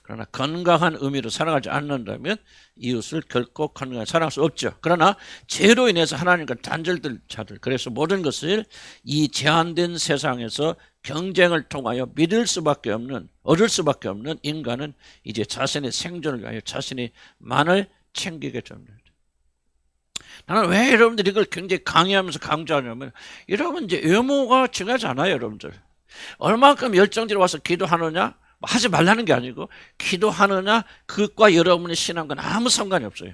그러나 건강한 의미로 살아가지 않는다면 이웃을 결코 건강하게 사랑할 수 없죠. 그러나 죄로 인해서 하나님과 단절될 자들, 그래서 모든 것을 이 제한된 세상에서 경쟁을 통하여 믿을 수밖에 없는, 얻을 수밖에 없는 인간은 이제 자신의 생존을 위하여 자신의 만을 챙기게 됩니다. 나는 왜 여러분들이 이걸 굉장히 강의하면서 강조하냐면, 여러분 이제 외모가 중요하지 않아요, 여러분들. 얼마만큼 열정적으로 와서 기도하느냐, 하지 말라는 게 아니고, 기도하느냐, 그것과 여러분의 신앙과는 아무 상관이 없어요.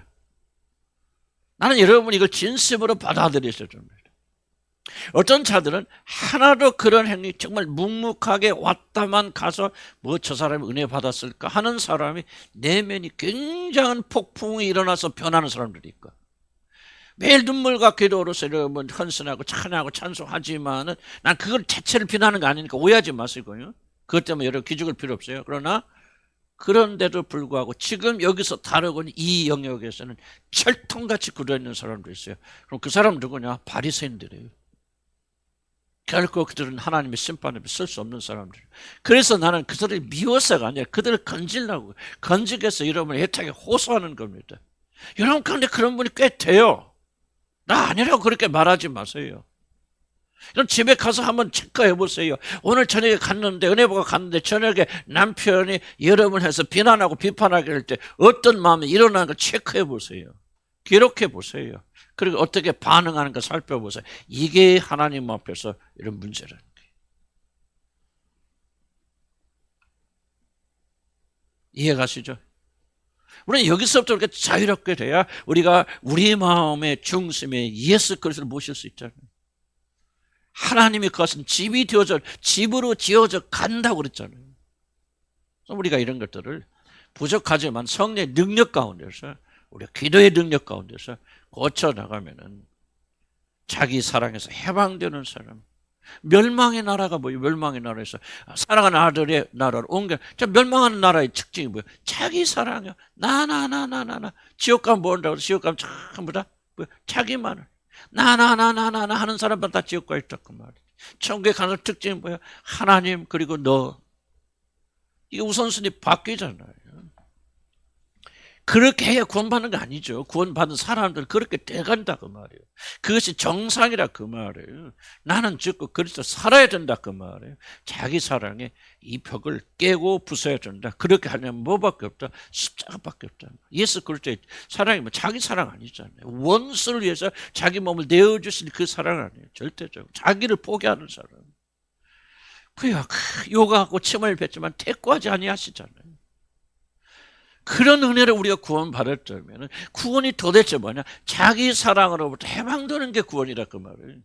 나는 여러분이 이걸 진심으로 받아들이셔야 됩니다. 어떤 자들은 하나도 그런 행위, 정말 묵묵하게 왔다만 가서 뭐 저 사람이 은혜 받았을까 하는 사람이 내면이 굉장한 폭풍이 일어나서 변하는 사람들이 있고, 매일 눈물과 기도로서 여러분 헌신하고 찬양하고 찬송하지만은, 난 그걸 자체를 비난하는 거 아니니까 오해하지 마시고요. 그것 때문에 여러분 기죽을 필요 없어요. 그러나 그런데도 불구하고 지금 여기서 다루고 있는 이 영역에서는 철통같이 굳어있는 사람도 있어요. 그럼 그 사람 누구냐? 바리새인들이에요. 결코 그들은 하나님의 심판에 쓸 수 없는 사람들. 그래서 나는 그들을 미워서가 아니라 그들을 건지려고, 건지기 위해서 여러분을 애타게 호소하는 겁니다. 여러분 가운데 그런 분이 꽤 돼요. 나 아니라고 그렇게 말하지 마세요. 그럼 집에 가서 한번 체크해 보세요. 오늘 저녁에 갔는데, 은혜보가 갔는데 저녁에 남편이 여러분을 해서 비난하고 비판하게 할 때 어떤 마음이 일어나는 걸 체크해 보세요. 기록해 보세요. 그리고 어떻게 반응하는가 살펴보세요. 이게 하나님 앞에서 이런 문제라는 거예요. 이해가시죠? 우리는 여기서부터 이렇게 자유롭게 돼야 우리가 우리 마음의 중심에 예수 그리스도를 모실 수 있잖아요. 하나님이 그것은 집으로 지어져 간다고 그랬잖아요. 우리가 이런 것들을 부족하지만 성령의 능력 가운데서, 우리가 기도의 능력 가운데서 고쳐나가면은 자기 사랑에서 해방되는 사람. 멸망의 나라가 뭐예요? 멸망의 나라에서 사랑하는 아들의 나라로 옮겨. 자, 멸망하는 나라의 특징이 뭐예요? 자기 사랑이요. 나. 지옥 가면 뭐 한다고? 지옥 가면 전부 다 자기만을. 나 하는 사람만 다 지옥 가 있다고 말이에요. 천국에 가는 특징이 뭐예요? 하나님 그리고 너. 이게 우선순위 바뀌잖아요. 그렇게 해야 구원받는 거 아니죠. 구원받은 사람들 그렇게 돼간다 그 말이에요. 그것이 정상이라 그 말이에요. 나는 죽고 그리스도 살아야 된다 그 말이에요. 자기 사랑에 이 벽을 깨고 부숴야 된다. 그렇게 하려면 뭐밖에 없다? 십자가밖에 없다. 예수 그리스도의 사랑이 뭐 자기 사랑 아니잖아요. 원수를 위해서 자기 몸을 내어주신 그 사랑 아니에요. 절대적으로. 자기를 포기하는 사람. 그야 요가하고 침을 뱉지만 택구하지 아니하시잖아요. 그런 은혜를 우리가 구원받았다면 구원이 도대체 뭐냐? 자기 사랑으로부터 해방되는 게 구원이라 그 말이에요.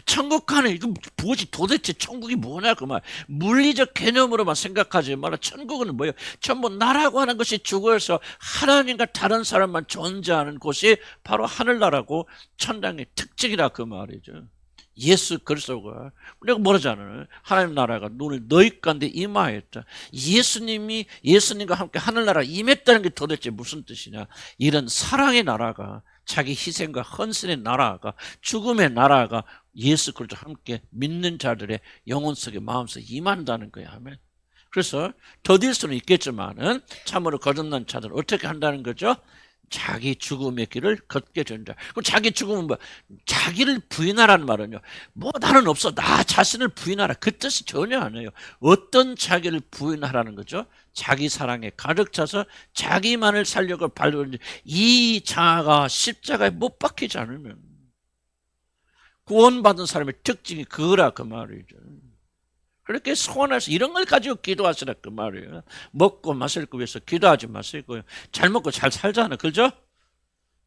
천국 가는, 이거 뭐지? 도대체 천국이 뭐냐 그 말. 물리적 개념으로만 생각하지 마라. 천국은 뭐예요? 전부 나라고 하는 것이 죽어서 하나님과 다른 사람만 존재하는 곳이 바로 하늘나라고 천당의 특징이라 그 말이죠. 예수 그리스도가, 내가 뭐라잖아요. 하나님 나라가 눈을 너희 가운데 임하였다. 예수님과 함께 하늘나라에 임했다는 게 도대체 무슨 뜻이냐? 이런 사랑의 나라가, 자기 희생과 헌신의 나라가, 죽음의 나라가 예수 그리스도와 함께 믿는 자들의 영혼 속에 마음속에 임한다는 거야. 아멘. 그래서 더딜 수는 있겠지만은 참으로 거듭난 자들은 어떻게 한다는 거죠? 자기 죽음의 길을 걷게 된다. 그럼 자기 죽음은 뭐? 자기를 부인하라는 말은요, 뭐 나는 없어, 나 자신을 부인하라, 그 뜻이 전혀 아니에요. 어떤 자기를 부인하라는 거죠? 자기 사랑에 가득 차서 자기만을 살려고 발로는 이 자아가 십자가에 못 박히지 않으면, 구원받은 사람의 특징이 그거라 그 말이죠. 그렇게 소원해서 이런 걸 가지고 기도하시라 그 말이에요. 먹고 마실 거 위해서 기도하지 마시고요. 잘 먹고 잘 살잖아요. 그죠?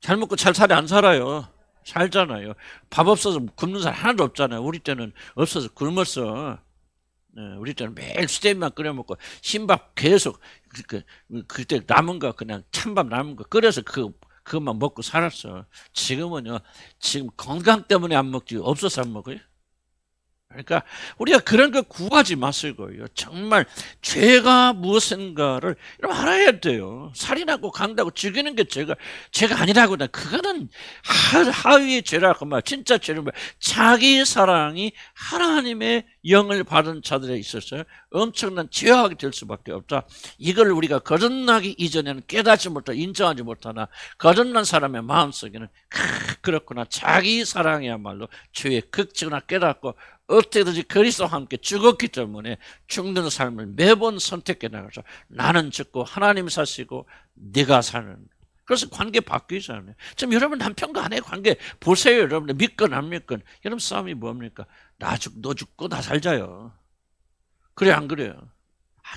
잘 먹고 잘 살이 안 살아요. 살잖아요. 밥 없어서 굶는 사람 하나도 없잖아요. 우리 때는 없어서 굶었어. 우리 때는 매일 수제비만 끓여 먹고 흰밥 계속 그때 남은 거 그냥 찬밥 남은 거 끓여서 그것만 먹고 살았어. 지금은요. 지금 건강 때문에 안 먹지 없어서 안 먹어요. 그러니까 우리가 그런 거 구하지 마시고요. 정말 죄가 무엇인가를 여러분 알아야 돼요. 살인하고 강도하고 죽이는 게 죄가 아니라고. 그거는 하위의 죄라고 말. 진짜 죄는 뭐야? 자기 사랑이 하나님의 영을 받은 자들에 있어서 엄청난 죄악이 될 수밖에 없다. 이걸 우리가 거듭나기 이전에는 깨닫지 못하고 인정하지 못하나 거듭난 사람의 마음속에는 그렇구나. 자기 사랑이야말로 죄의 극치구나 깨닫고 어떻게든지 그리스도와 함께 죽었기 때문에 죽는 삶을 매번 선택해 나가서 나는 죽고 하나님 사시고 네가 사는. 그래서 관계 바뀌잖아요. 지금 여러분 남편과 아내 관계 보세요. 여러분들 믿건 안 믿건 여러분 싸움이 뭡니까? 너 죽고 나 살자요. 그래 안 그래요?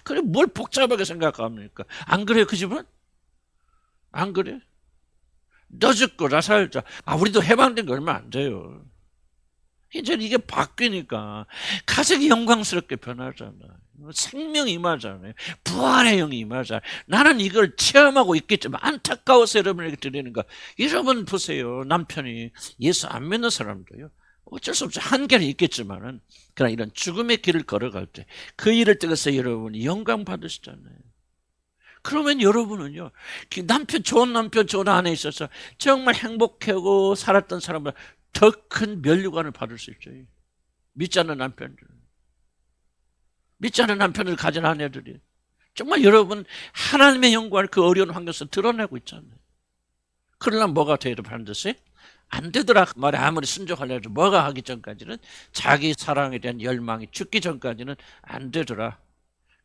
그래 뭘 복잡하게 생각합니까? 안 그래요 그 집은? 안 그래? 너 죽고 나 살자. 우리도 해방된 거 얼마 안 돼요. 이제 이게 바뀌니까 가정이 영광스럽게 변하잖아요. 생명이 임하잖아요. 부활의 영이 임하잖아요. 나는 이걸 체험하고 있겠지만 안타까워서 여러분에게 드리는 거. 여러분 보세요. 남편이 예수 안 믿는 사람도요. 어쩔 수 없이 한계는 있겠지만은 그러나 이런 죽음의 길을 걸어갈 때 그 일을 통해서 여러분이 영광 받으시잖아요. 그러면 여러분은요, 좋은 남편, 좋은 아내 있어서 정말 행복하고 살았던 사람보다 더 큰 면류관을 받을 수 있어요. 믿지 않는 남편을 가진 아내들이 정말 여러분 하나님의 영광을 그 어려운 환경에서 드러내고 있잖아요. 그러나 뭐가 되어도 반드시 안 되더라 말에 아무리 순종하려 해도 뭐가 하기 전까지는 자기 사랑에 대한 열망이 죽기 전까지는 안 되더라.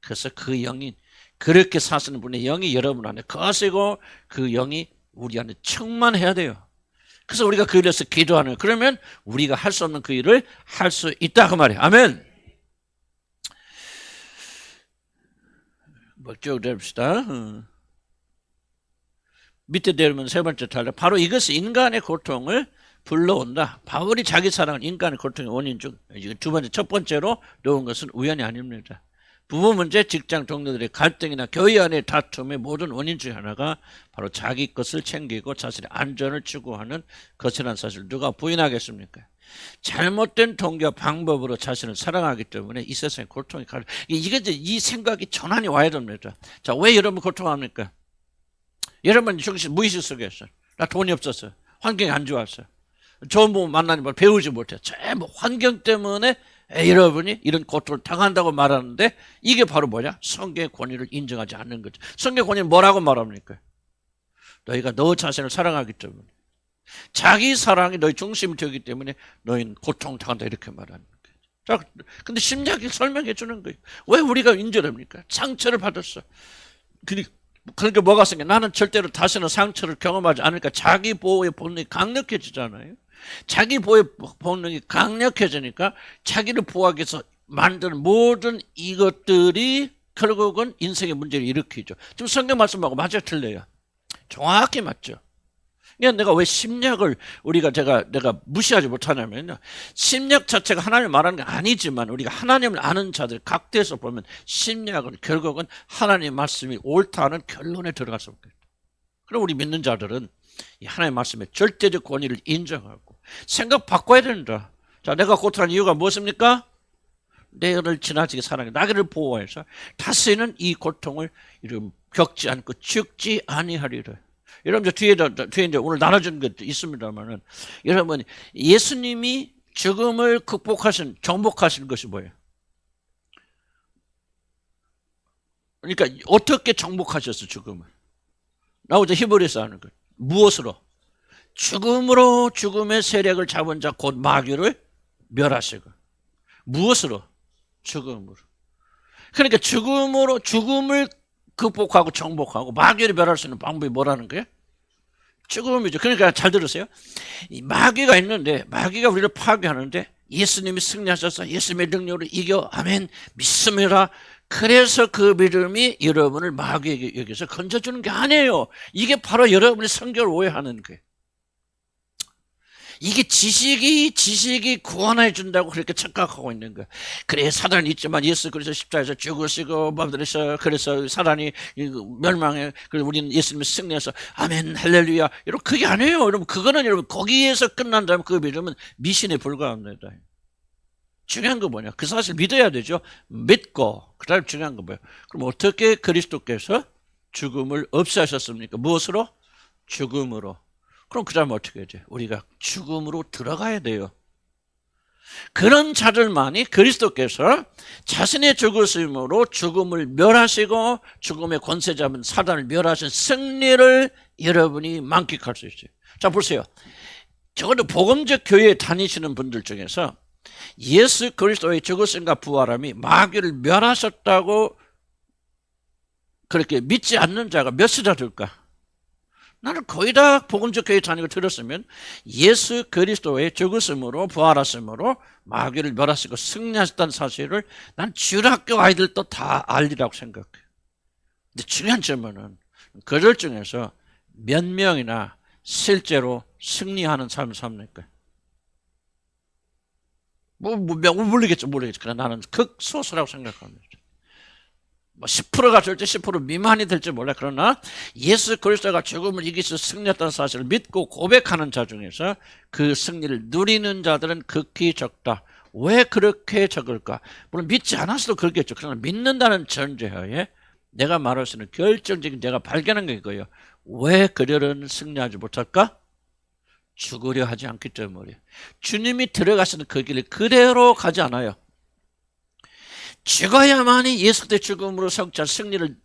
그래서 그 영이 그렇게 사시는 분의 영이 여러분 안에 거시고 그 영이 우리 안에 충만해야 돼요. 그래서 우리가 그 일에서 기도하는, 그러면 우리가 할 수 없는 그 일을 할 수 있다 그 말이에요. 아멘. 쭉 내립시다. 밑에 내리면 세 번째 탈락. 바로 이것이 인간의 고통을 불러온다. 바울이 자기 사랑은 인간의 고통의 원인 중 두 번째, 첫 번째로 놓은 것은 우연이 아닙니다. 부부 문제, 직장 동료들의 갈등이나 교회 안의 다툼의 모든 원인 중 하나가 바로 자기 것을 챙기고 자신의 안전을 추구하는 것이라는 사실을 누가 부인하겠습니까? 잘못된 동기와 방법으로 자신을 사랑하기 때문에 이 세상에 고통이 이게 이제 이 생각이 전환이 와야 됩니다. 자, 왜 여러분 고통합니까? 여러분 무의식 속에 있어요. 나 돈이 없었어요. 환경이 안 좋았어요. 좋은 부모 만나니 뭘 배우지 못해요. 전부 환경 때문에 여러분이 이런 고통을 당한다고 말하는데 이게 바로 뭐냐? 성경의 권위를 인정하지 않는 거죠. 성경의 권위는 뭐라고 말합니까? 너희가 너 자신을 사랑하기 때문에, 자기 사랑이 너희 중심이 되기 때문에 너희는 고통을 당한다 이렇게 말하는 거예요. 자, 근데 심리학이 설명해 주는 거예요. 왜 우리가 인정합니까? 상처를 받았어. 그러니까 뭐가 생겨? 나는 절대로 다시는 상처를 경험하지 않으니까 자기 보호의 본능이 강력해지잖아요. 자기 보호의 본능이 강력해지니까 자기를 보호하기 위해서 만드는 모든 이것들이 결국은 인생의 문제를 일으키죠. 지금 성경 말씀하고 맞아 틀려요? 정확히 맞죠. 그러니까 내가 왜 심리학을 내가 무시하지 못하냐면요. 심리학 자체가 하나님을 말하는 게 아니지만 우리가 하나님을 아는 자들 각대에서 보면 심리학은 결국은 하나님의 말씀이 옳다는 결론에 들어가서 없겠다. 그럼 우리 믿는 자들은 이 하나님의 말씀의 절대적 권위를 인정하고 생각 바꿔야 된다. 자, 내가 고통하는 이유가 무엇입니까? 내를 지나치게 사랑해 나를 보호해서 다시는 이 고통을 겪지 않고 죽지 아니하리라. 여러분 뒤에 이제 오늘 나눠준 것도 있습니다만은 여러분 예수님이 죽음을 정복하신 것이 뭐예요? 그러니까 어떻게 정복하셨어 죽음을? 나오자 히브리서 하는 것. 무엇으로? 죽음으로 죽음의 세력을 잡은 자 곧 마귀를 멸하시고. 무엇으로? 죽음으로. 그러니까 죽음을 극복하고 정복하고 마귀를 멸할 수 있는 방법이 뭐라는 거예요? 죽음이죠. 그러니까 잘 들으세요. 이 마귀가 있는데 마귀가 우리를 파괴하는데 예수님이 승리하셔서 예수님의 능력으로 이겨 아멘 믿습니다. 그래서 그 믿음이 여러분을 마귀에게 여기서 건져주는 게 아니에요. 이게 바로 여러분이 성경을 오해하는 거예요. 이게 지식이 구원해 준다고 그렇게 착각하고 있는 거예요. 그래 사단이 있지만 예수 그리스도 십자가에서 죽으시고 그래서 사단이 멸망해. 그래서 우리는 예수님이 승리해서 아멘 할렐루야. 여러분 그게 아니에요. 여러분 그거는 여러분 거기에서 끝난다면 그 믿음은 미신에 불과합니다. 중요한 거 뭐냐? 그 사실 믿어야 되죠. 믿고 그다음 중요한 거 뭐예요? 그럼 어떻게 그리스도께서 죽음을 없애하셨습니까? 무엇으로? 죽음으로. 그럼 그 다음에 어떻게 해야 돼요? 우리가 죽음으로 들어가야 돼요. 그런 자들만이 그리스도께서 자신의 죽으심으로 죽음을 멸하시고 죽음의 권세 잡은 사단을 멸하신 승리를 여러분이 만끽할 수 있어요. 자, 보세요. 적어도 복음적 교회에 다니시는 분들 중에서 예수 그리스도의 죽으심과 부활함이 마귀를 멸하셨다고 그렇게 믿지 않는 자가 몇이나 될까? 나는 거의 다 복음적 교회 다니고 들었으면 예수 그리스도의 죽으심으로 부활하심으로 마귀를 멸하시고 승리하셨다는 사실을 난 주일학교 아이들도 다 알리라고 생각해요. 근데 중요한 점은 그들 중에서 몇 명이나 실제로 승리하는 삶을 삽니까? 모르겠죠. 그러나 나는 극소수라고 생각합니다. 10%가 될지 10% 미만이 될지 몰라. 그러나 예수 그리스도가 죽음을 이기서 승리했다는 사실을 믿고 고백하는 자 중에서 그 승리를 누리는 자들은 극히 적다. 왜 그렇게 적을까? 물론 믿지 않았어도 그렇겠죠. 그러나 믿는다는 전제하에 내가 말할 수 있는 결정적인 내가 발견한 게 이거예요. 왜 그들은 승리하지 못할까? 죽으려 하지 않기 때문에. 주님이 들어가시는 그 길을 그대로 가지 않아요. 죽어야만이 예수의 죽음으로 성취한 승리를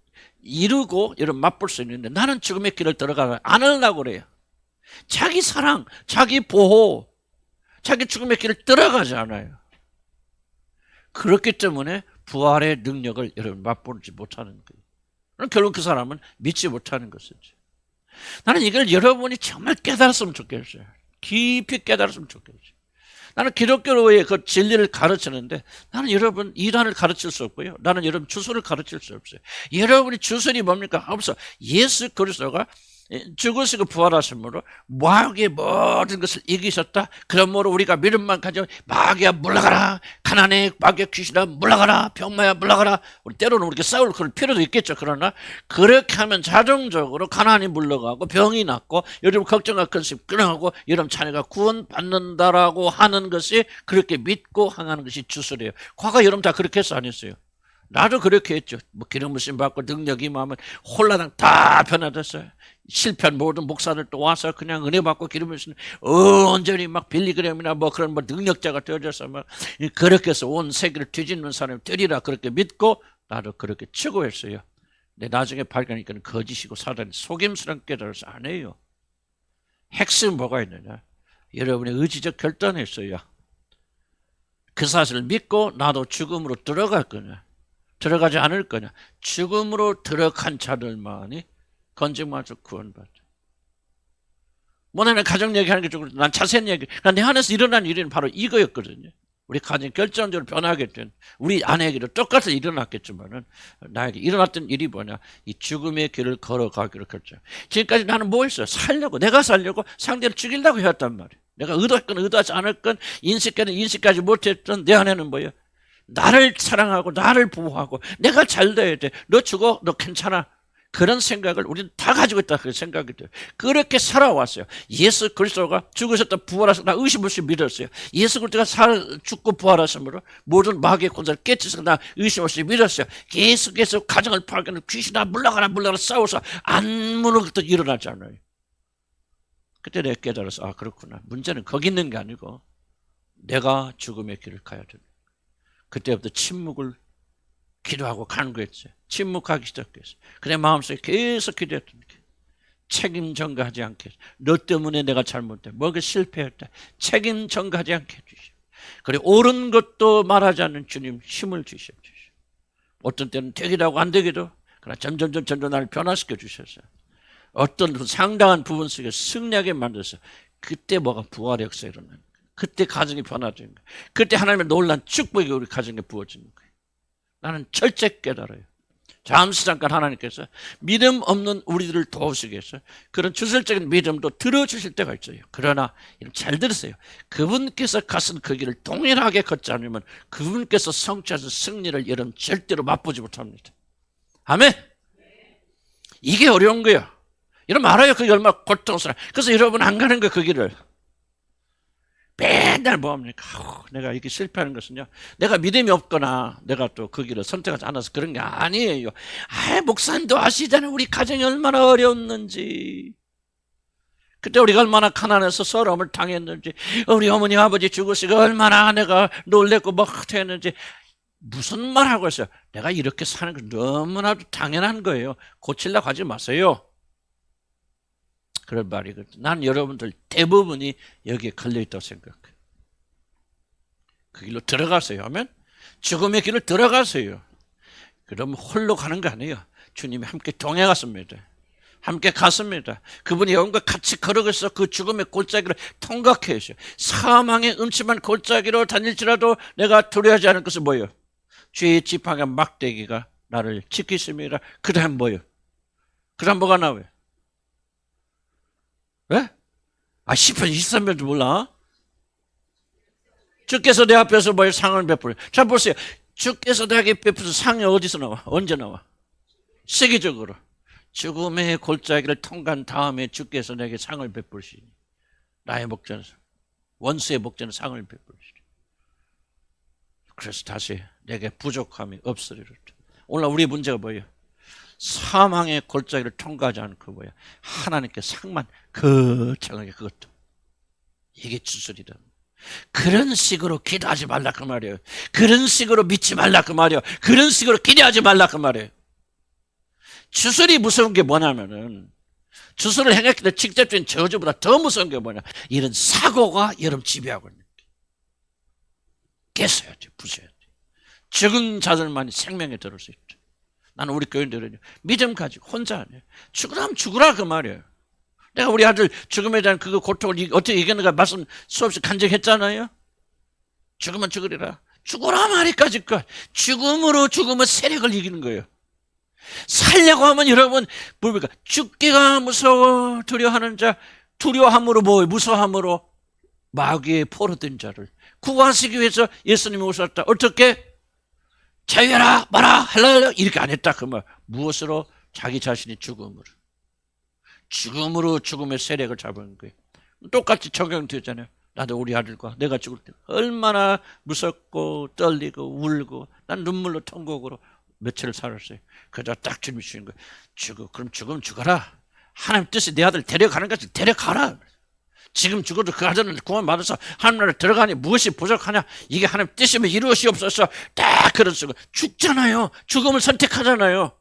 이루고 이런 맛볼 수 있는데 나는 죽음의 길을 들어가지 않으려고 그래요. 자기 사랑, 자기 보호, 자기 죽음의 길을 들어가지 않아요. 그렇기 때문에 부활의 능력을 여러분 맛보지 못하는 거예요. 결국 그 사람은 믿지 못하는 것이죠. 나는 이걸 여러분이 정말 깨달았으면 좋겠어요. 깊이 깨달았으면 좋겠어요. 나는 기독교의 그 진리를 가르치는데 나는 여러분 이단을 가르칠 수 없고요. 나는 여러분 주술을 가르칠 수 없어요. 여러분이 주술이 뭡니까? 없어. 예수 그리스도가 죽으시고 부활하심으로 마귀의 모든 것을 이기셨다. 그러므로 우리가 믿음만 가지고 마귀야 물러가라. 가난해 마귀야 귀신아 물러가라. 병마야 물러가라. 우리 때로는 우리가 싸울 그럴 필요도 있겠죠. 그러나 그렇게 하면 자동적으로 가난이 물러가고 병이 낫고 여러분 걱정과 근심 끊어가고 여러분 자녀가 구원받는다라고 하는 것이 그렇게 믿고 항하는 것이 주술이에요. 과거 여러분 다 그렇게 했어 안 했어요? 나도 그렇게 했죠. 뭐 기름 부심 받고 능력이 임하면 홀라당 다 변화됐어요. 실패한 모든 목사들 또 와서 그냥 은혜 받고 기름 부심 온전히 막 빌리그램이나 뭐 그런 뭐 능력자가 되어져서 막 그렇게 해서 온 세계를 뒤집는 사람이 되리라 그렇게 믿고 나도 그렇게 추구했어요. 근데 나중에 발견하니까 거짓이고 사단이 속임수란 깨달아서 안 해요. 핵심은 뭐가 있느냐? 여러분의 의지적 결단했어요. 그 사실을 믿고 나도 죽음으로 들어갈 거냐? 들어가지 않을 거냐? 죽음으로 들어간 자들만이 건짐마저 구원받아. 뭐 나는 가정 얘기하는 게 조금 난 자세한 얘기. 내 안에서 일어난 일은 바로 이거였거든요. 우리 가정이 결정적으로 변하게 된 우리 아내에게도 똑같이 일어났겠지만은 나에게 일어났던 일이 뭐냐? 이 죽음의 길을 걸어가기로 결정. 지금까지 나는 뭐 했어요? 살려고 내가 살려고 상대를 죽이려고 해왔단 말이에요. 내가 의도했건 의도하지 않았건 인식까지 못했던 내 안에는 뭐예요? 나를 사랑하고 나를 보호하고 내가 잘 돼야 돼. 너 죽어? 너 괜찮아? 그런 생각을 우리는 다 가지고 있다 그 생각이 돼요. 그렇게 살아왔어요. 예수 그리스도가 죽으셨다 부활하셨다 나 의심 없이 믿었어요. 예수 그리스도가 죽고 부활하심으로 모든 마귀의 권세를 깨치서 나 의심 없이 믿었어요. 계속해서 가정을 파괴하는 귀신아 물러가라 싸워서 안 무는 것도 일어나지 않아요. 그때 내가 깨달아서 아 그렇구나. 문제는 거기 있는 게 아니고 내가 죽음의 길을 가야 된다. 그때부터 침묵을 기도하고 간구했어요. 침묵하기 시작했어요. 그내 마음속에 계속 기도했던 게 책임 전가하지 않게 너 때문에 내가 잘못했다. 뭐가 실패했다. 책임 전가하지 않게 해주시오. 그리고 옳은 것도 말하지 않는 주님 힘을 주시오. 어떤 때는 되기도 하고 안 되기도 그러나 점점 나를 변화시켜 주셨어요. 어떤 상당한 부분 속에 승리하게 만들어서 그때 뭐가 부활의 역사 일어나는 거예요. 그때 가정이 변화되는 거예요. 그때 하나님의 놀라운 축복이 우리 가정에 부어지는 거예요. 나는 철저히 깨달아요. 잠깐 하나님께서 믿음 없는 우리들을 도우시기 위해서 그런 주술적인 믿음도 들어주실 때가 있어요. 그러나 잘 들으세요. 그분께서 가신 그 길을 동일하게 걷지 않으면 그분께서 성취하신 승리를 여러분 절대로 맛보지 못합니다. 아멘. 이게 어려운 거예요. 여러분 알아요. 그게 얼마나 고통스러워. 그래서 여러분 안 가는 거예요. 그 길을. 맨날 뭐합니까? 내가 이렇게 실패하는 것은요, 내가 믿음이 없거나 내가 또 그 길을 선택하지 않아서 그런 게 아니에요. 목사님도 아시잖아요. 우리 가정이 얼마나 어려웠는지, 그때 우리가 얼마나 가난해서 서러움을 당했는지, 우리 어머니 아버지 죽으시고 얼마나 내가 놀랬고 했는지. 무슨 말 하고 있어요? 내가 이렇게 사는 건 너무나도 당연한 거예요. 고치려고 하지 마세요. 그런 말이거든요. 난 여러분들 대부분이 여기에 걸려있다고 생각해요. 그 길로 들어가세요. 하면 죽음의 길을 들어가세요. 그러면 홀로 가는 거 아니에요. 주님이 함께 동행하십니다. 함께 갔습니다. 그분이 여러분과 같이 걸어가서 그 죽음의 골짜기를 통과해 주셔요. 사망의 음침한 골짜기로 다닐지라도 내가 두려워하지 않을 것은 뭐예요? 죄의 지팡이 막대기가 나를 지키십니다. 그 다음 뭐예요? 그 다음 뭐가 나와요? 왜? 시편 23편도 몰라? 주께서 내 앞에서 뭐예요? 상을 베풀어요. 자, 보세요. 주께서 내게 베푸신 상이 어디서 나와? 언제 나와? 세계적으로. 죽음의 골짜기를 통과한 다음에 주께서 내게 상을 베푸시니, 나의 목전에, 원수의 목전에 상을 베푸시니. 그래서 다시 내게 부족함이 없으리라. 오늘 우리 문제가 뭐예요? 사망의 골짜기를 통과하지 않고 뭐야? 하나님께 상만 거창하게, 그것도. 이게 주술이다. 그런 식으로 기도하지 말라 그 말이에요. 그런 식으로 믿지 말라 그 말이에요. 그런 식으로 기대하지 말라 그 말이에요. 주술이 무서운 게 뭐냐면은, 주술을 행했을 때 직접적인 저주보다 더 무서운 게 뭐냐? 이런 사고가 여러분 지배하고 있는 게. 깨서야 돼, 부숴야 돼. 죽은 자들만이 생명에 들을 수 있죠. 나는 우리 교인들은요, 믿음 가지고 혼자 아니에요. 죽으라면 죽으라 그 말이에요. 내가 우리 아들 죽음에 대한 그 고통을 어떻게 이겨내가 말씀 수없이 간증했잖아요. 죽으면 죽으리라. 죽으라 말이까지 것. 죽음으로 죽음의 세력을 이기는 거예요. 살려고 하면 여러분 뭡니까? 죽기가 무서워 두려워하는 자, 두려워함으로 뭐 무서워함으로 마귀의 포로된 자를 구하시기 위해서 예수님이 오셨다. 어떻게? 자유해라 마라 할렐루야 이렇게 안 했다 그 말. 무엇으로? 자기 자신이 죽음으로. 죽음으로 죽음의 세력을 잡은 거예요. 똑같이 적용되잖아요. 나도 우리 아들과 내가 죽을 때 얼마나 무섭고 떨리고 울고, 난 눈물로 통곡으로 며칠을 살았어요. 그러다 딱 주님이 주신 거예요. 그럼 죽으면 죽어라. 하나님 뜻이 내 아들 데려가는 것을 데려가라. 지금 죽어도 그 아들은 구원받아서 하나님 나라에 들어가니 무엇이 부족하냐? 이게 하나님 뜻이면 이루어지옵소서. 딱 그런 식으로 죽잖아요. 죽음을 선택하잖아요.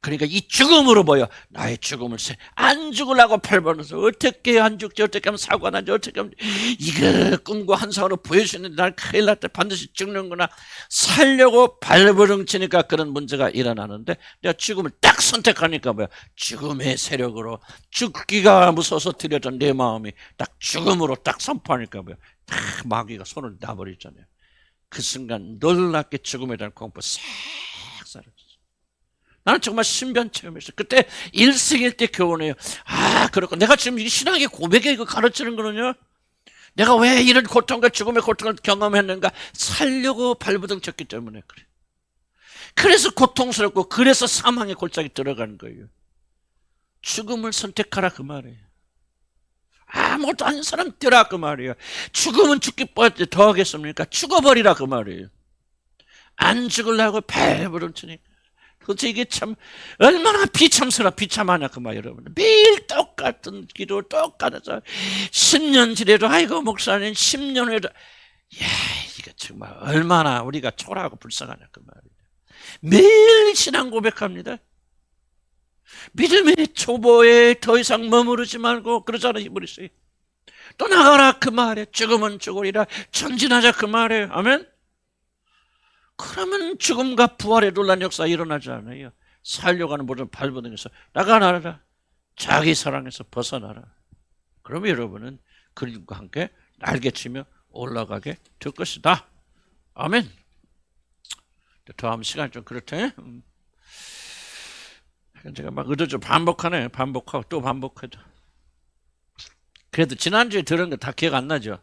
그러니까 이 죽음으로 보여. 나의 죽음을 안 죽으려고 팔벌어서 어떻게 안 죽지? 어떻게 하면 사고가 나지? 어떻게 하면 이거 꿈과 환상으로 보일 수 있는데 난 큰일 났다. 반드시 죽는구나. 살려고 발버둥치니까 그런 문제가 일어나는데, 내가 죽음을 딱 선택하니까 뭐야? 죽음의 세력으로, 죽기가 무서워서 들여던 내 마음이 딱 죽음으로 딱 선포하니까 뭐야? 딱 마귀가 손을 놔버리잖아요. 그 순간 놀랍게 죽음에 대한 공포 싹 사라져. 나는 정말 신비한 체험했어요. 그때 일생일 때 교훈해요. 그렇고 내가 지금 이 신앙의 고백에 이거 가르치는 거는요, 내가 왜 이런 고통과 죽음의 고통을 경험했는가? 살려고 발버둥 쳤기 때문에 그래. 그래서 고통스럽고, 그래서 사망의 골짜기 들어가는 거예요. 죽음을 선택하라 그 말이에요. 아무것도 아닌 사람 뛰라 그 말이에요. 죽음은 죽기 뻔했지 더 하겠습니까? 죽어버리라 그 말이에요. 안 죽으려고 발버둥 치니까. 도대체 이게 참 얼마나 비참하냐 그 말 여러분. 매일 똑같은 기도, 똑같아서 10년 지내도 아이고 목사님 10년 후에도, 이거 정말 얼마나 우리가 초라하고 불쌍하냐 그 말이에요. 매일 신앙 고백합니다. 믿음의 초보에 더 이상 머무르지 말고 그러잖아요. 히브리서에 또 나가라 그 말에. 죽으면 죽으리라. 전진하자 그 말에. 아멘. 그러면 죽음과 부활의 놀라운 역사가 일어나지 않아요. 살려고 하는 모든 발버둥에서 나가라. 자기 사랑에서 벗어나라. 그러면 여러분은 그림과 함께 날개치며 올라가게 될 것이다. 아멘. 다음 시간 좀 그렇대. 제가 막 의도적으로 반복하네. 반복하고 또 반복하죠. 그래도 지난주에 들은 거 다 기억 안 나죠?